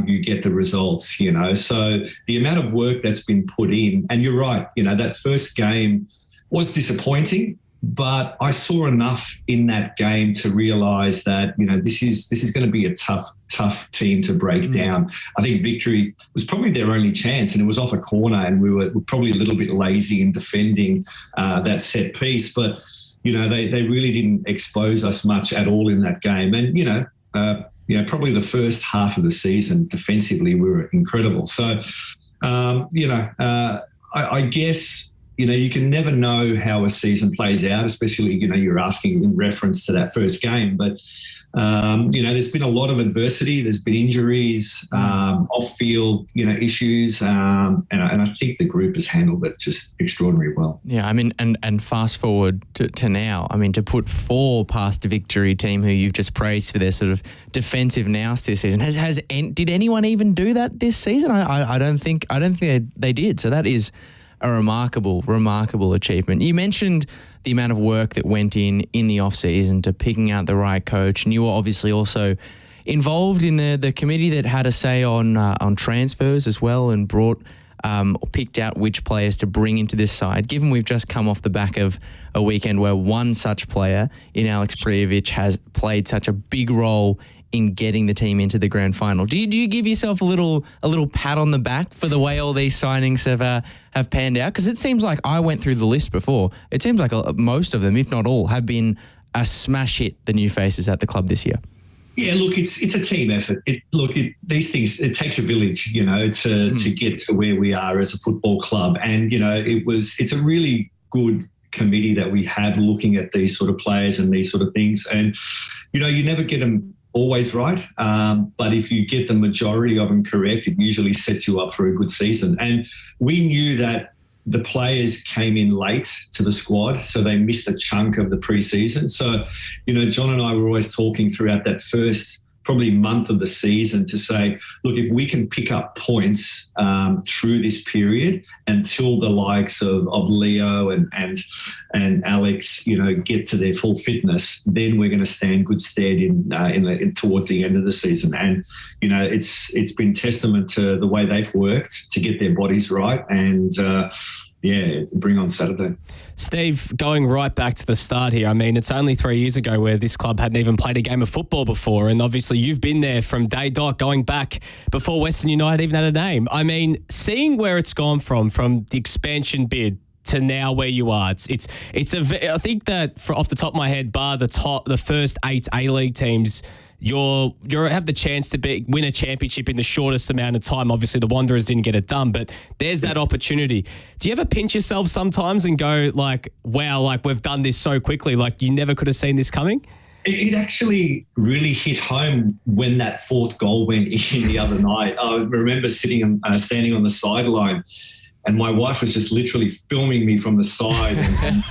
you get the results, So the amount of work that's been put in, and you're right, that first game was disappointing, but I saw enough in that game to realise that, this is going to be a tough team to break down. I think Victory was probably their only chance, and it was off a corner, and we were probably a little bit lazy in defending that set piece. But, they really didn't expose us much at all in that game. And, probably the first half of the season defensively we were incredible. So, I guess, you can never know how a season plays out, especially, you're asking in reference to that first game. But, there's been a lot of adversity. There's been injuries, off-field, issues. And I think the group has handled it just extraordinarily well. Yeah, I mean, and fast forward to now, I mean, to put 4 past a Victory team who you've just praised for their sort of defensive nous this season. Did anyone even do that this season? I don't think they did. So that is a remarkable achievement. You mentioned the amount of work that went in the off-season to picking out the right coach, and you were obviously also involved in the committee that had a say on transfers as well, and picked out which players to bring into this side. Given we've just come off the back of a weekend where one such player in Alex Prijovic has played such a big role in getting the team into the grand final, do you give yourself a little pat on the back for the way all these signings have panned out? Because it seems like, I went through the list before, it seems like most of them, if not all, have been a smash hit, the new faces at the club this year. Yeah, look, it's a team effort. These things, it takes a village, to get to where we are as a football club. And, it's a really good committee that we have looking at these sort of players and these sort of things. And, you never get them always right. But if you get the majority of them correct, it usually sets you up for a good season. And we knew that the players came in late to the squad, so they missed a chunk of the pre-season. So, John and I were always talking throughout that first probably month of the season to say, look, if we can pick up points through this period until the likes of Leo and Alex, get to their full fitness, then we're going to stand good stead in towards the end of the season. And it's been testament to the way they've worked to get their bodies right, and bring on Saturday. Steve, going right back to the start here, I mean, it's only 3 years ago where this club hadn't even played a game of football before, and obviously you've been there from day dot, going back before Western United even had a name. I mean, seeing where it's gone from the expansion bid to now where you are, I think that off the top of my head, bar the first 8 A-League teams, you have the chance to win a championship in the shortest amount of time. Obviously, the Wanderers didn't get it done, but there's that opportunity. Do you ever pinch yourself sometimes and go like, wow, like we've done this so quickly, like you never could have seen this coming? It actually really hit home when that fourth goal went in the other night. I remember standing on the sideline, and my wife was just literally filming me from the side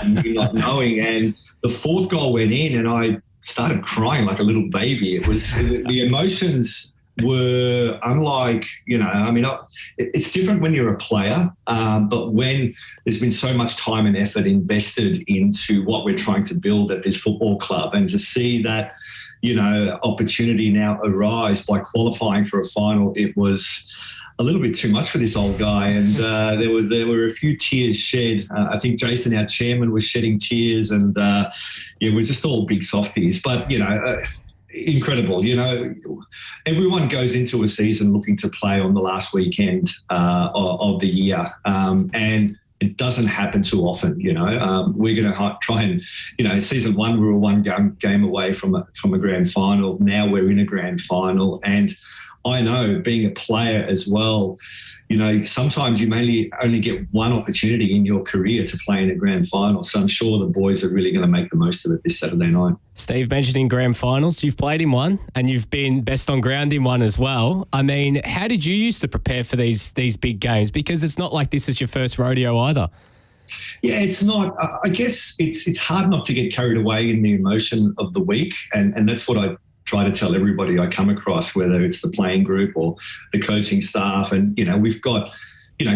and me not knowing. And the fourth goal went in, and I started crying like a little baby. It was the emotions were unlike, it's different when you're a player, but when there's been so much time and effort invested into what we're trying to build at this football club, and to see that, opportunity now arise by qualifying for a final, it was a little bit too much for this old guy, and there were a few tears shed. I think Jason, our chairman, was shedding tears, and we're just all big softies. But incredible. Everyone goes into a season looking to play on the last weekend of the year, and it doesn't happen too often. We're going to try and, season one we were one game away from a grand final. Now we're in a grand final, and I know, being a player as well, sometimes you mainly only get one opportunity in your career to play in a grand final. So I'm sure the boys are really going to make the most of it this Saturday night. Steve, mentioning grand finals, you've played in one and you've been best on ground in one as well. I mean, how did you used to prepare for these big games? Because it's not like this is your first rodeo either. Yeah, it's not. I guess it's hard not to get carried away in the emotion of the week, and that's what I try to tell everybody I come across, whether it's the playing group or the coaching staff. And, we've got,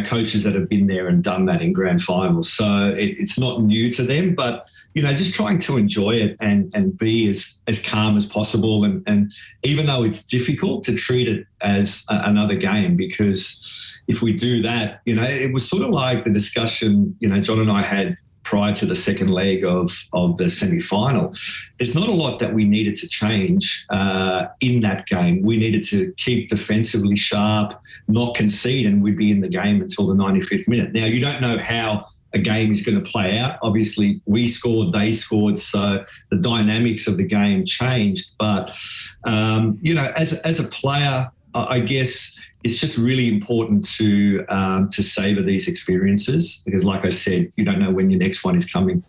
coaches that have been there and done that in grand finals. So it's not new to them, but, just trying to enjoy it and be as calm as possible. And even though it's difficult, to treat it as another game, because if we do that, it was sort of like the discussion, John and I had prior to the second leg of the semi-final. There's not a lot that we needed to change in that game. We needed to keep defensively sharp, not concede, and we'd be in the game until the 95th minute. Now, you don't know how a game is going to play out. Obviously, we scored, they scored, so the dynamics of the game changed. But, as a player, I guess it's just really important to savour these experiences, because, like I said, you don't know when your next one is coming.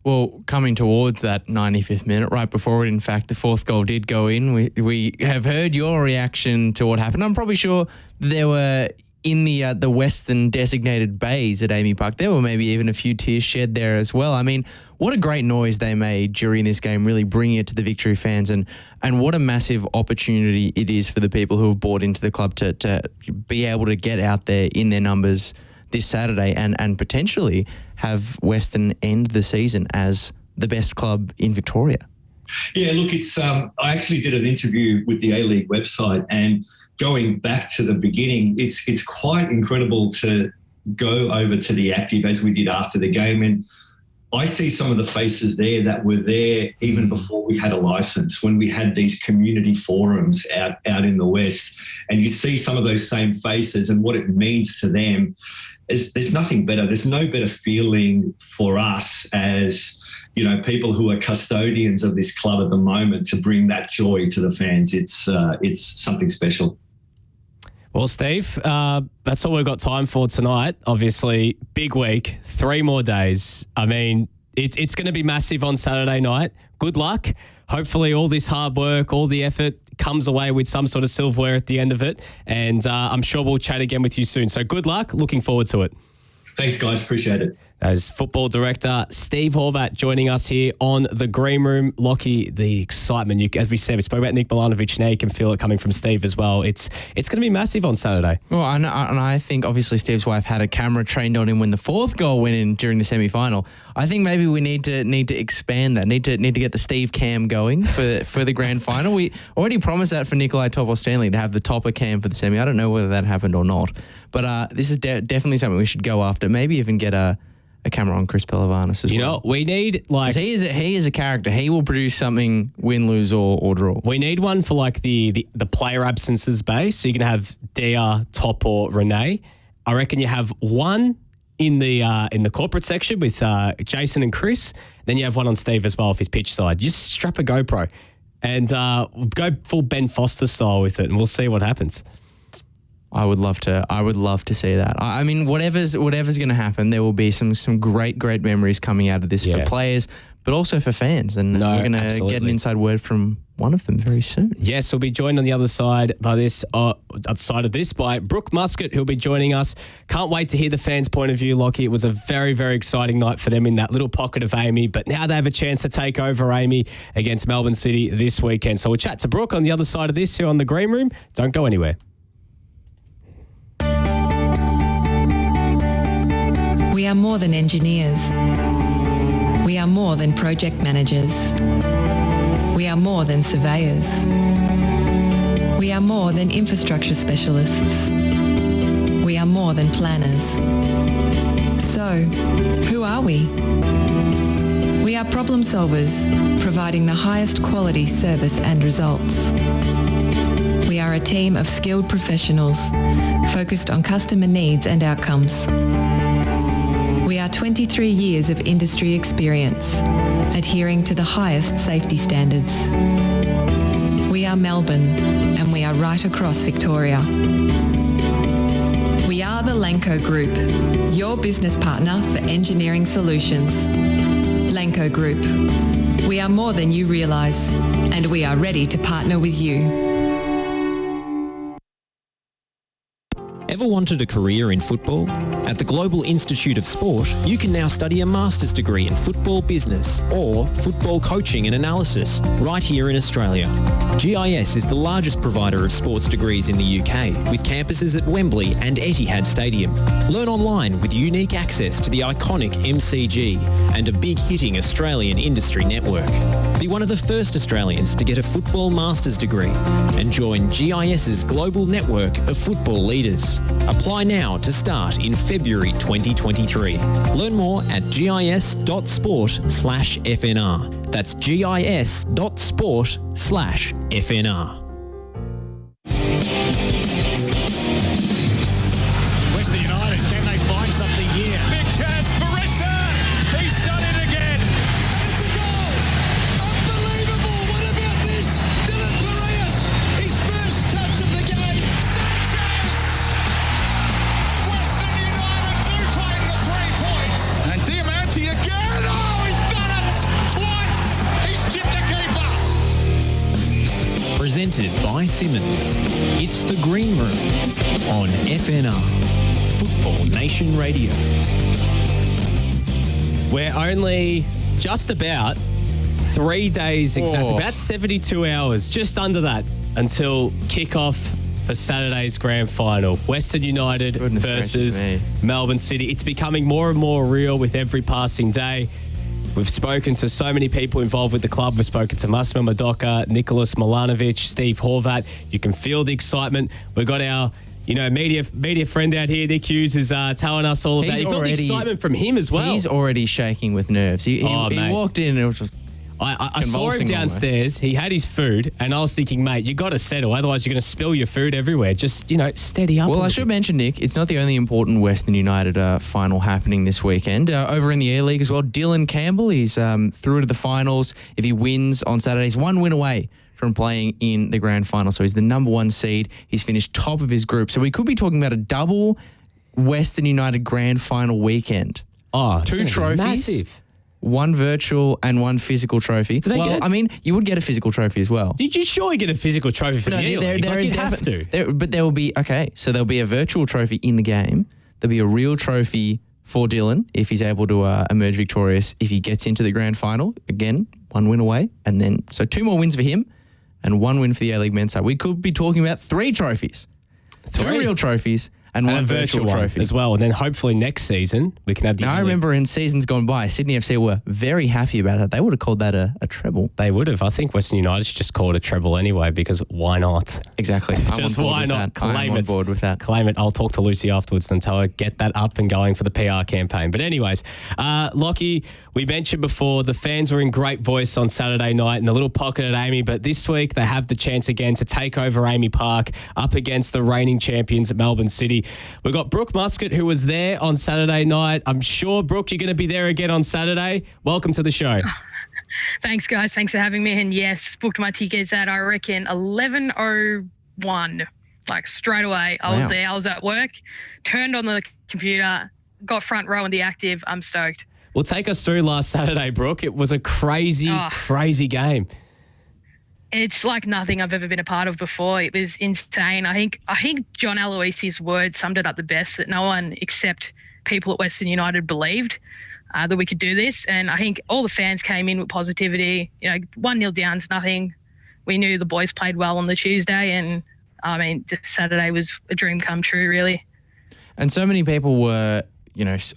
Well, coming towards that 95th minute, right before it, in fact, the fourth goal did go in. We have heard your reaction to what happened. I'm probably sure there were, in the Western designated bays at Amy Park, there were maybe even a few tears shed there as well. I mean, what a great noise they made during this game, really bringing it to the Victory fans, and what a massive opportunity it is for the people who have bought into the club to be able to get out there in their numbers this Saturday and potentially have Western end the season as the best club in Victoria. Yeah, look, it's I actually did an interview with the A-League website, and going back to the beginning, it's quite incredible to go over to the Active as we did after the game, and I see some of the faces there that were there even before we had a license, when we had these community forums out in the West, and you see some of those same faces and what it means to them. There's nothing better. There's no better feeling for us as, you know, people who are custodians of this club at the moment to bring that joy to the fans. It's something special. Well, Steve, that's all we've got time for tonight. Obviously, big week, 3 more days. I mean, it's going to be massive on Saturday night. Good luck. Hopefully all this hard work, all the effort comes away with some sort of silverware at the end of it. And I'm sure we'll chat again with you soon. So good luck. Looking forward to it. Thanks, guys. Appreciate it. As football director Steve Horvat joining us here on the Green Room. Lachie, the excitement, as we said, we spoke about Nick Milanovic. Now you can feel it coming from Steve as well. It's going to be massive on Saturday. Well, and I think obviously Steve's wife had a camera trained on him when the 4th goal went in during the semi-final. I think maybe we need to expand that. Need to get the Steve cam going for the grand final. We already promised that for Nikolai Topol-Stanley to have the topper cam for the semi. I don't know whether that happened or not, but this is definitely something we should go after. Maybe even get a camera on Chris Pelavanis as well. You know, we need like... He is a character. He will produce something, win, lose, or draw. We need one for like the player absences base. So you can have Dia, Top, or Renee. I reckon you have one in the corporate section with Jason and Chris. Then you have one on Steve as well, off his pitch side. Just strap a GoPro and go full Ben Foster style with it, and we'll see what happens. I would love to see that. I mean, whatever's going to happen, there will be some great memories coming out of this for players, but also for fans. And we're going to get an inside word from one of them very soon. Yes, we'll be joined on the other side by by Brooke Muscat, who'll be joining us. Can't wait to hear the fans' point of view, Lachie. It was a very, very exciting night for them in that little pocket of Amy, but now they have a chance to take over Amy against Melbourne City this weekend. So we'll chat to Brooke on the other side of this here on the Green Room. Don't go anywhere. We are more than engineers. We are more than project managers. We are more than surveyors. We are more than infrastructure specialists. We are more than planners. So, who are we? We are problem solvers, providing the highest quality service and results. We are a team of skilled professionals, focused on customer needs and outcomes. We are 23 years of industry experience, adhering to the highest safety standards. We are Melbourne, and we are right across Victoria. We are the Lanco Group, your business partner for engineering solutions. Lanco Group. We are more than you realise, and we are ready to partner with you. Ever wanted a career in football? At the Global Institute of Sport, you can now study a master's degree in football business or football coaching and analysis right here in Australia. GIS is the largest provider of sports degrees in the UK, with campuses at Wembley and Etihad Stadium. Learn online with unique access to the iconic MCG and a big-hitting Australian industry network. Be one of the first Australians to get a football master's degree and join GIS's global network of football leaders. Apply now to start in February 2023. Learn more at gis.sport/FNR. That's gis.sport/FNR. Western United, can they find something here? Big chance, Barissa! He's done it again! And it's a goal! Unbelievable! What about this? Dylan Barrios, his first touch of the game. Sanchez! Western United do claim the 3 points. And Diamante again! Oh, he's done it! Twice! He's chipped a keeper! Presented by Simonds. It's the Green Room on FNR, Football Nation Radio. We're only just about 3 days exactly, about 72 hours, just under that, until kickoff for Saturday's grand final. Western United versus Melbourne City. It's becoming more and more real with every passing day. We've spoken to so many people involved with the club. We've spoken to Massimo Madoka, Nicolas Milanovic, Steve Horvat. You can feel the excitement. We've got our media friend out here, Nick Hughes, is telling us all about it. You felt the excitement from him as well. He's already shaking with nerves. He walked in and it was just I saw him downstairs. Almost. He had his food, and I was thinking, mate, you got to settle. Otherwise, you're going to spill your food everywhere. Just, steady up. Well, I should mention, Nick, it's not the only important Western United final happening this weekend. Over in the A-League as well, Dylan Campbell, he's through to the finals. If he wins on Saturday, he's 1 win away from playing in the grand final. So he's the number 1 seed. He's finished top of his group. So we could be talking about a double Western United grand final weekend. Oh, 2 trophies. Massive. 1 virtual and 1 physical trophy. You would get a physical trophy as well. Did you surely get a physical trophy for the A-League? You'd have to. But there will be, so there'll be a virtual trophy in the game. There'll be a real trophy for Dylan if he's able to emerge victorious if he gets into the grand final. Again, 1 win away. And then, so 2 more wins for him and 1 win for the A-League men's side. We could be talking about 3 trophies. 3 real trophies. And 1 virtual trophy as well. And then hopefully next season we can have the... Now, I remember in seasons gone by, Sydney FC were very happy about that. They would have called that a treble. They would have. I think Western United should just call it a treble anyway, because why not? Exactly. Just why not? Claim it. I'm on board with that. Claim it. I'll talk to Lucy afterwards and tell her get that up and going for the PR campaign. But anyways, Lachie, we mentioned before the fans were in great voice on Saturday night in the little pocket at Amy, but this week they have the chance again to take over Amy Park up against the reigning champions at Melbourne City. We've got Brooke Muscat, who was there on Saturday night. I'm sure, Brooke, you're going to be there again on Saturday. Welcome to the show. Thanks, guys. Thanks for having me. And yes, booked my tickets at, I reckon, 11:01. Like straight away. I was there. I was at work, turned on the computer, got front row in the active. I'm stoked. Well, take us through last Saturday, Brooke. It was a crazy game. It's like nothing I've ever been a part of before. It was insane. I think John Aloisi's words summed it up the best, that no one except people at Western United believed that we could do this. And I think all the fans came in with positivity. 1-0 down's nothing. We knew the boys played well on the Tuesday, and just Saturday was a dream come true, really. And so many people were,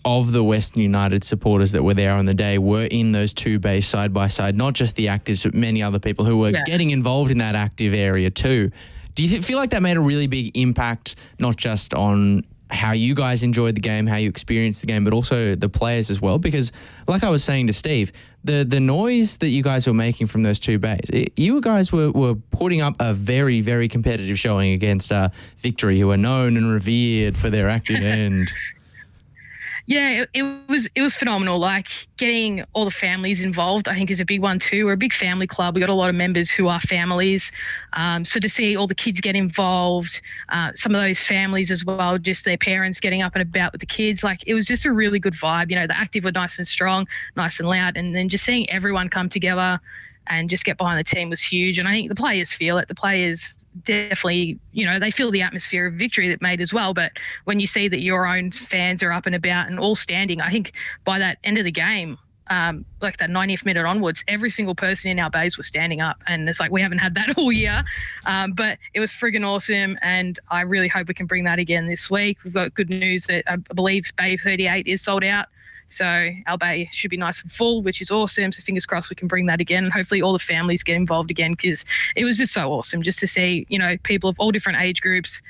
of the Western United supporters that were there on the day were in those 2 bays side by side, not just the actives, but many other people who were getting involved in that active area too. Do you feel like that made a really big impact, not just on how you guys enjoyed the game, how you experienced the game, but also the players as well? Because like I was saying to Steve, the noise that you guys were making from those 2 bays, you guys were putting up a very, very competitive showing against Victory, who are known and revered for their active end. Yeah, it was phenomenal. Like getting all the families involved, I think is a big one too. We're a big family club. We got a lot of members who are families. So to see all the kids get involved, some of those families as well, just their parents getting up and about with the kids, like it was just a really good vibe. The active were nice and strong, nice and loud, and then just seeing everyone come together and just get behind the team was huge. And I think the players feel it. The players definitely, they feel the atmosphere of Victory that made as well. But when you see that your own fans are up and about and all standing, I think by that end of the game, like that 90th minute onwards, every single person in our base was standing up. And it's like we haven't had that all year. But it was friggin' awesome. And I really hope we can bring that again this week. We've got good news that I believe Bay 38 is sold out. So our bay should be nice and full, which is awesome. So fingers crossed we can bring that again. And hopefully all the families get involved again, because it was just so awesome just to see, people of all different age groups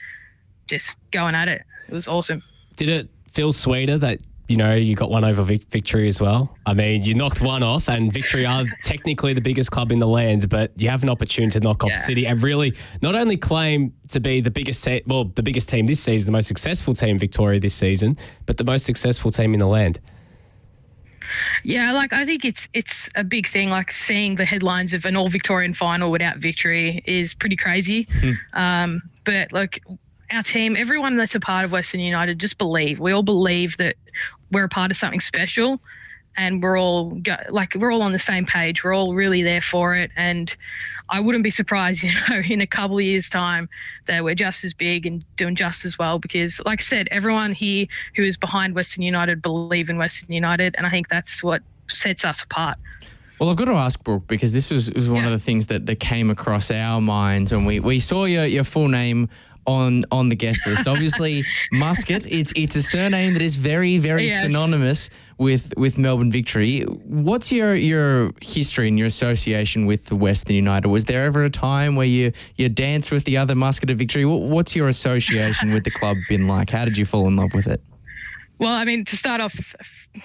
just going at it. It was awesome. Did it feel sweeter that, you got one over Victory as well? I mean, you knocked one off, and Victory are technically the biggest club in the land, but you have an opportunity to knock off City and really not only claim to be the biggest team this season, the most successful team in Victoria this season, but the most successful team in the land. Yeah, I think it's a big thing. Like seeing the headlines of an all-Victorian final without Victory is pretty crazy. But our team, everyone that's a part of Western United, just we all believe that we're a part of something special, and we're all on the same page. We're all really there for it, and I wouldn't be surprised, in a couple of years' time that we're just as big and doing just as well, because like I said, everyone here who is behind Western United believe in Western United, and I think that's what sets us apart. Well, I've got to ask, Brooke, because this was one of the things that came across our minds when we saw your full name on the guest list. Obviously, Muscat, it's a surname that is very, very synonymous with Melbourne Victory. What's your history and your association with the Western United? Was there ever a time where you danced with the other Muscat of Victory? What's your association with the club been like? How did you fall in love with it? Well, I mean, to start off,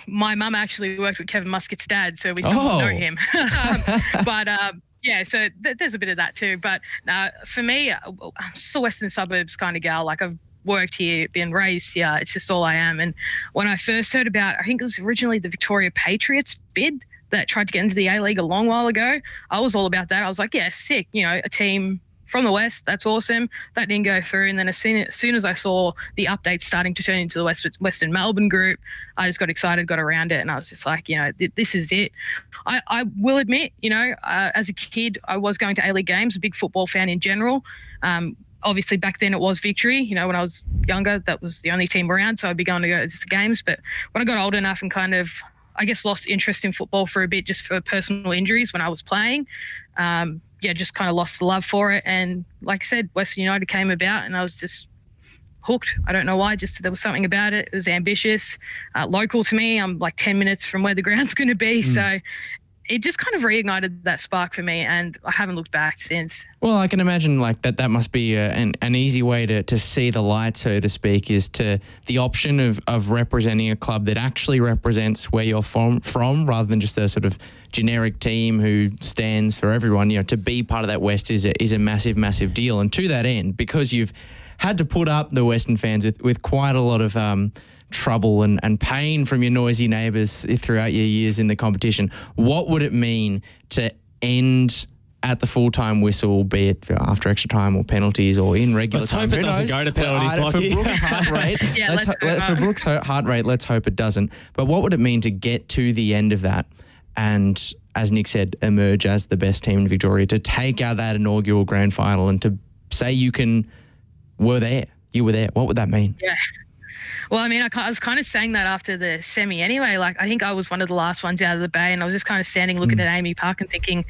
my mum actually worked with Kevin Muscat's dad, so we somewhat know him. But so there's a bit of that too. But for me, I'm just a Western suburbs kind of gal. Like, I've worked here, been raised here. It's just all I am. And when I first heard about, I think it was originally the Victoria Patriots bid that tried to get into the A-League a long while ago, I was all about that. I was like, yeah, sick. You know, a team from the West, that's awesome. That didn't go through. And then as soon as I saw the updates starting to turn into the Western Melbourne group, I just got excited, got around it. And I was just like, you know, this is it. I will admit, you know, as a kid, I was going to A-League games, a big football fan in general. Obviously, back then it was Victory. You know, when I was younger, that was the only team around. So I'd be going to go to games. But when I got old enough and kind of, I guess, lost interest in football for a bit just for personal injuries when I was playing, just kind of lost the love for it. And like I said, Western United came about and I was just hooked. I don't know why, just there was something about it. It was ambitious, local to me. I'm like 10 minutes from where the ground's going to be. So it just kind of reignited that spark for me, and I haven't looked back since. Well, I can imagine like that must be an easy way to see the light, so to speak, is to the option of representing a club that actually represents where you're from rather than just a sort of generic team who stands for everyone. You know, to be part of that West is a massive, massive deal. And to that end, because you've had to put up the Western fans with quite a lot of trouble and pain from your noisy neighbours throughout your years in the competition, what would it mean to end at the full-time whistle, be it after extra time or penalties or in regular time? Let's hope it doesn't go to penalties, Lachie. For Brooke's heart rate, for Brooke's heart rate, let's hope it doesn't. But what would it mean to get to the end of that and, as Nick said, emerge as the best team in Victoria, to take out that inaugural grand final and to say you were there? What would that mean? Yeah. Well, I mean, I was kind of saying that after the semi anyway. Like, I think I was one of the last ones out of the bay, and I was just kind of standing looking at Amy Park and thinking,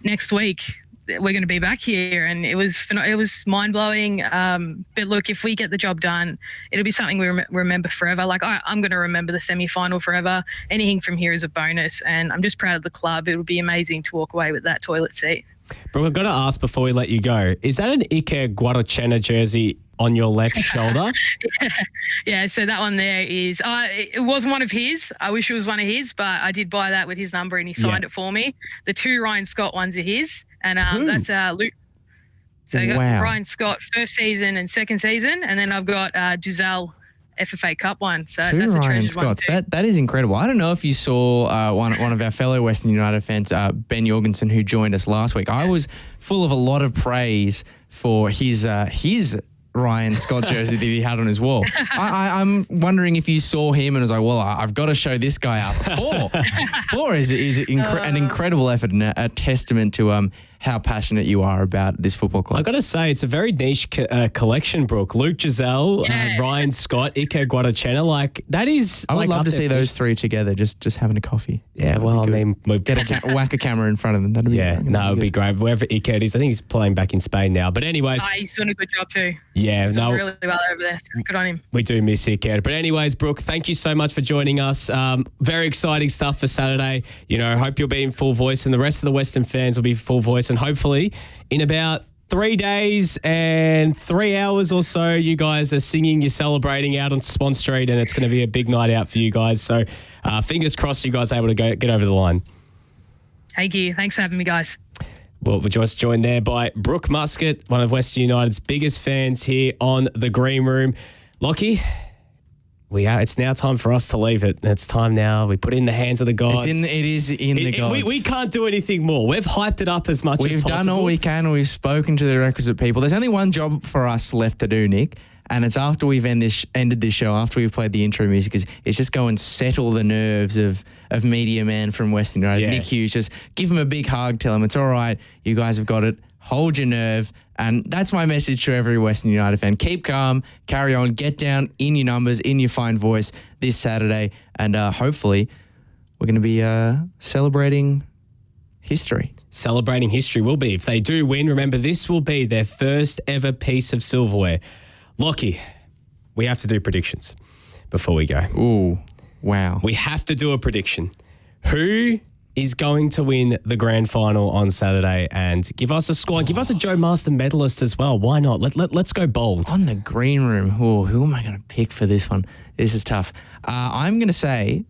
next week we're going to be back here. And it was mind-blowing. But look, if we get the job done, it'll be something we remember forever. Like, I'm going to remember the semi-final forever. Anything from here is a bonus, and I'm just proud of the club. It would be amazing to walk away with that toilet seat. Bro, I've got to ask before we let you go, is that an Ike Guadalchena jersey on your left shoulder? Yeah, so that one there is, it wasn't one of his. I wish it was one of his, but I did buy that with his number and he signed it for me. The two Ryan Scott ones are his, and that's Luke. So I got Ryan Scott first season and second season, and then I've got Giselle FFA Cup one. So two that's a Ryan Scotts. That is incredible. I don't know if you saw one of our fellow Western United fans, Ben Jorgensen, who joined us last week. I was full of a lot of praise for his Ryan Scott jersey that he had on his wall. I'm wondering if you saw him and was like, well, I've got to show this guy up. Four is an incredible effort and a testament to how passionate you are about this football club. I've got to say, it's a very niche collection, Brooke. Luke Giselle, Ryan Scott, Ike Guadalchena. Like, that is... I would love to see those three together, just having a coffee. Yeah, well, I mean... whack a camera in front of them. That'd be it would be great. Wherever Ike is, I think he's playing back in Spain now. But anyways... he's doing a good job too. Yeah, he's doing really well over there. So good on him. We do miss Ike. But anyways, Brooke, thank you so much for joining us. Very exciting stuff for Saturday. You know, hope you'll be in full voice and the rest of the Western fans will be full voice, and hopefully in about 3 days and 3 hours or so, you guys are singing, you're celebrating out on Swan Street, and it's going to be a big night out for you guys. So fingers crossed you guys are able to get over the line. Thank you. Thanks for having me, guys. Well, we're just joined there by Brooke Muscat, one of Western United's biggest fans here on the Green Room. Lachie, it's now time for us to leave it. It's time now. We put it in the hands of the gods. It is in the gods. We can't do anything more. We've hyped it up as much as possible. We've done all we can. We've spoken to the requisite people. There's only one job for us left to do, Nick, and it's after we've ended this show, after we've played the intro music, it's just go and settle the nerves of media man from Western United, Nick Hughes. Just give him a big hug. Tell him it's all right. You guys have got it. Hold your nerve. And that's my message to every Western United fan. Keep calm, carry on, get down in your numbers, in your fine voice this Saturday. And hopefully we're going to be celebrating history. Celebrating history will be. If they do win, remember this will be their first ever piece of silverware. Lachie, we have to do predictions before we go. Ooh, wow. We have to do a prediction. Who is going to win the grand final on Saturday? And give us a score. And give us a Joe Master medalist as well. Why not? Let's go bold. On the green room. Oh, who am I going to pick for this one? This is tough. I'm going to say,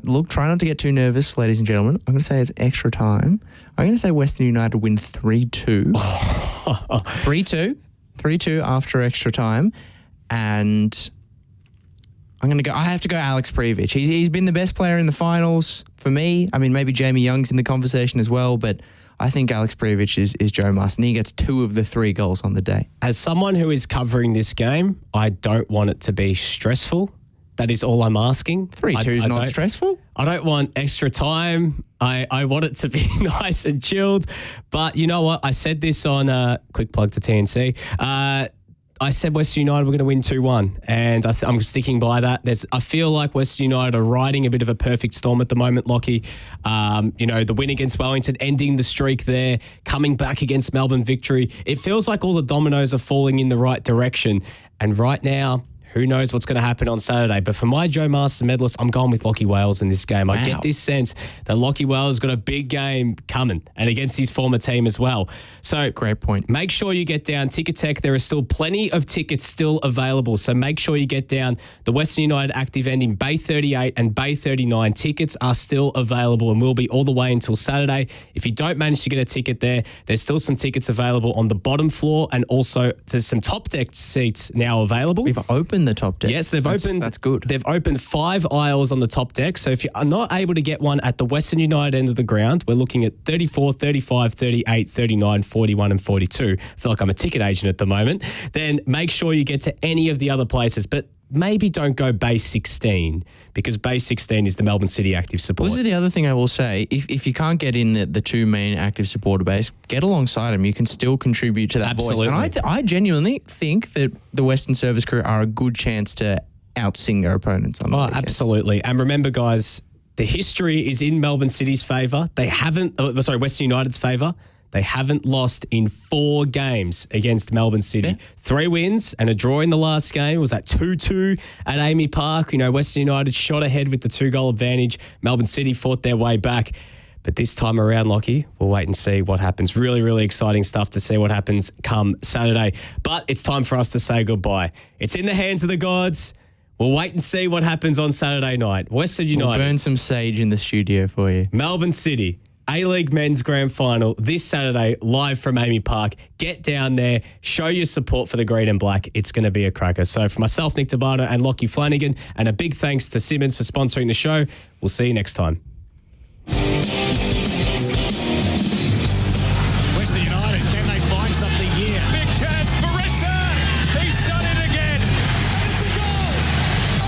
look, try not to get too nervous, ladies and gentlemen. I'm going to say it's extra time. I'm going to say Western United win 3-2. 3-2 after extra time. And I have to go Alex Prijovic. He's been the best player in the finals for me. I mean, maybe Jamie Young's in the conversation as well, but I think Alex Prijovic is Joe Master, and he gets 2 of the 3 goals on the day. As someone who is covering this game, I don't want it to be stressful. That is all I'm asking. 3-2 is not stressful. I don't want extra time. I want it to be nice and chilled. But you know what? I said this on quick plug to TNC. I said Western United were going to win 2-1, and I'm sticking by that. I feel like Western United are riding a bit of a perfect storm at the moment, Lachie. The win against Wellington, ending the streak there, coming back against Melbourne victory. It feels like all the dominoes are falling in the right direction. And right now, who knows what's going to happen on Saturday. But for my Joe Master medalist, I'm going with Lachie Wales in this game. I get this sense that Lachie Wales has got a big game coming, and against his former team as well. So great point. Make sure you get down. Ticketek, there are still plenty of tickets still available. So make sure you get down. The Western United active end in Bay 38 and Bay 39. Tickets are still available and will be all the way until Saturday. If you don't manage to get a ticket there, there's still some tickets available on the bottom floor, and also there's some top deck seats now available. We've opened the top deck. Yes, that's good. They've opened 5 aisles on the top deck. So if you are not able to get one at the Western United end of the ground, we're looking at 34, 35, 38, 39, 41 and 42. I feel like I'm a ticket agent at the moment. Then make sure you get to any of the other places. But maybe don't go base 16, because base 16 is the Melbourne City active support. Well, this is the other thing I will say. If you can't get in the 2 main active supporter base, get alongside them. You can still contribute to that Absolutely. voice. And I genuinely think that the Western Service crew are a good chance to outsing their opponents on the weekend. Absolutely. And remember, guys, the history is in Melbourne City's favour. Western United's favour. They haven't lost in 4 games against Melbourne City. Yeah. 3 wins and a draw in the last game. It was that 2-2 at Amy Park. Western United shot ahead with the 2-goal advantage. Melbourne City fought their way back. But this time around, Lachie, we'll wait and see what happens. Really, really exciting stuff to see what happens come Saturday. But it's time for us to say goodbye. It's in the hands of the gods. We'll wait and see what happens on Saturday night. Western United. We'll burn some sage in the studio for you. Melbourne City. A-League Men's Grand Final this Saturday, live from Amy Park. Get down there, show your support for the green and black. It's going to be a cracker. So for myself, Nick D'Urbano and Lachie Flannigan, and a big thanks to Simonds for sponsoring the show. We'll see you next time. Western United, can they find something here? Big chance, Barisha! He's done it again! And it's a goal!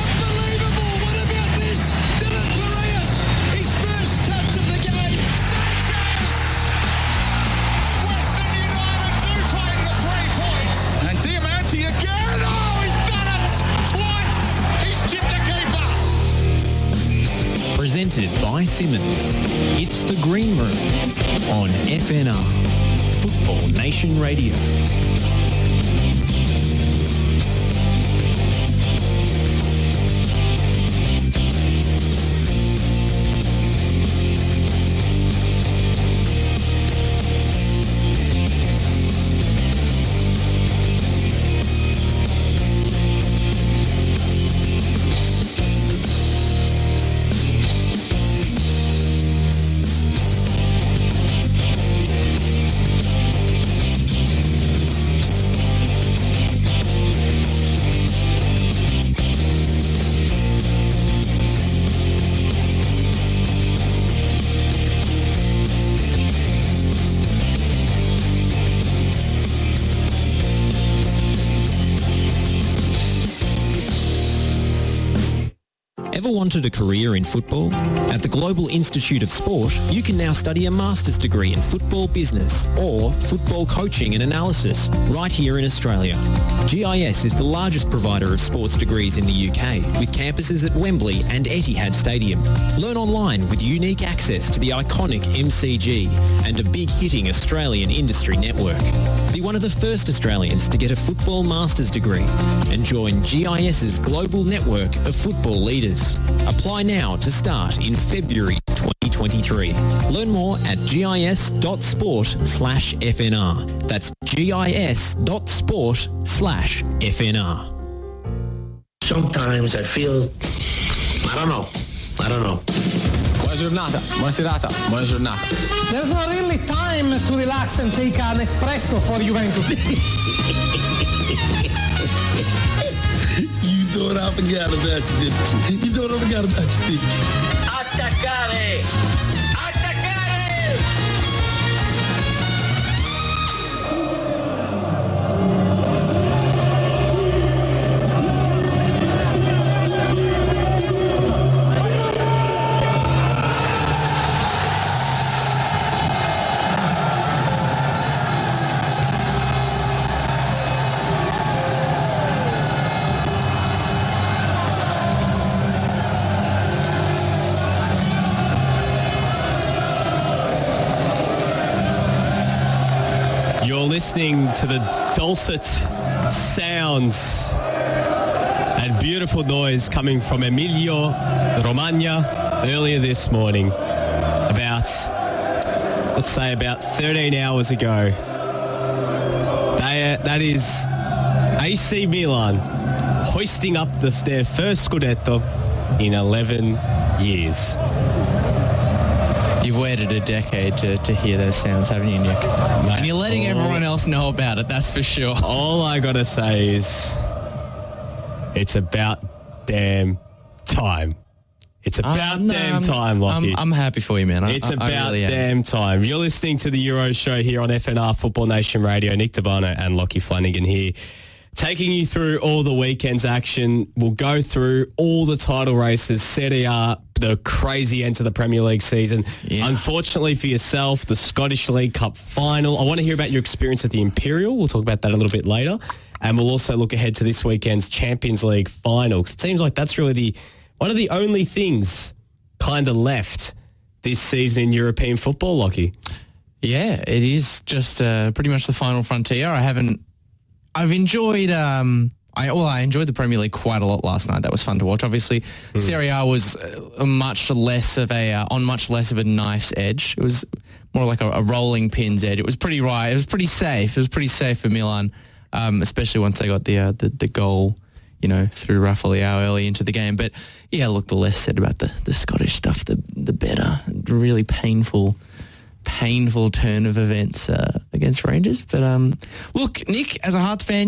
Unbelievable! What about this? Dylan Parias, his first touch of the game. Sanchez! Western United do claim the 3 points. And Diamante again! Oh, he's done it! Twice! He's chipped a keeper! Presented by Simonds. It's The Green Room on FNR, Football Nation Radio. Ever wanted a career in football? At the Global Institute of Sport, you can now study a master's degree in football business or football coaching and analysis right here in Australia. GIS is the largest provider of sports degrees in the UK, with campuses at Wembley and Etihad Stadium. Learn online with unique access to the iconic MCG and a big-hitting Australian industry network. Be one of the first Australians to get a football master's degree and join GIS's global network of football leaders. Apply now to start in February 2023. Learn more at gis.sport/FNR. That's gis.sport/FNR. Sometimes I feel, I don't know. Buona giornata, buona serata, buona giornata. There's not really time to relax and take an espresso for Juventus. You thought I forgot about you, didn't you? You thought I forgot about you, didn't you? Attaccare! Attaccare! Listening to the dulcet sounds and beautiful noise coming from Emilia Romagna earlier this morning, about 13 hours ago. That is AC Milan hoisting up their first Scudetto in 11 years. You've waited a decade to hear those sounds, haven't you, Nick? Mate, and you're letting everyone else know about it, that's for sure. All I got to say is it's about damn time. It's about damn time, Lachie. I'm happy for you, man. It's about really damn time. You're listening to the Euro Show here on FNR Football Nation Radio. Nick D'Urbano and Lachie Flannigan here, taking you through all the weekend's action. We'll go through all the title races, Serie A, the crazy end to the Premier League season. Yeah. Unfortunately for yourself, the Scottish League Cup final. I want to hear about your experience at the Imperial. We'll talk about that a little bit later. And we'll also look ahead to this weekend's Champions League final, because it seems like that's really one of the only things kind of left this season in European football, Lachie. Yeah, it is just pretty much the final frontier. I've enjoyed. I enjoyed the Premier League quite a lot last night. That was fun to watch. Obviously, Serie A was on much less of a knife's edge. It was more like a rolling pin's edge. It was pretty right. It was pretty safe. It was pretty safe for Milan, especially once they got the goal, through Rafael early into the game. But yeah, look, the less said about the Scottish stuff, the better. Really painful turn of events against Rangers. But look, Nick, as a Hearts fan,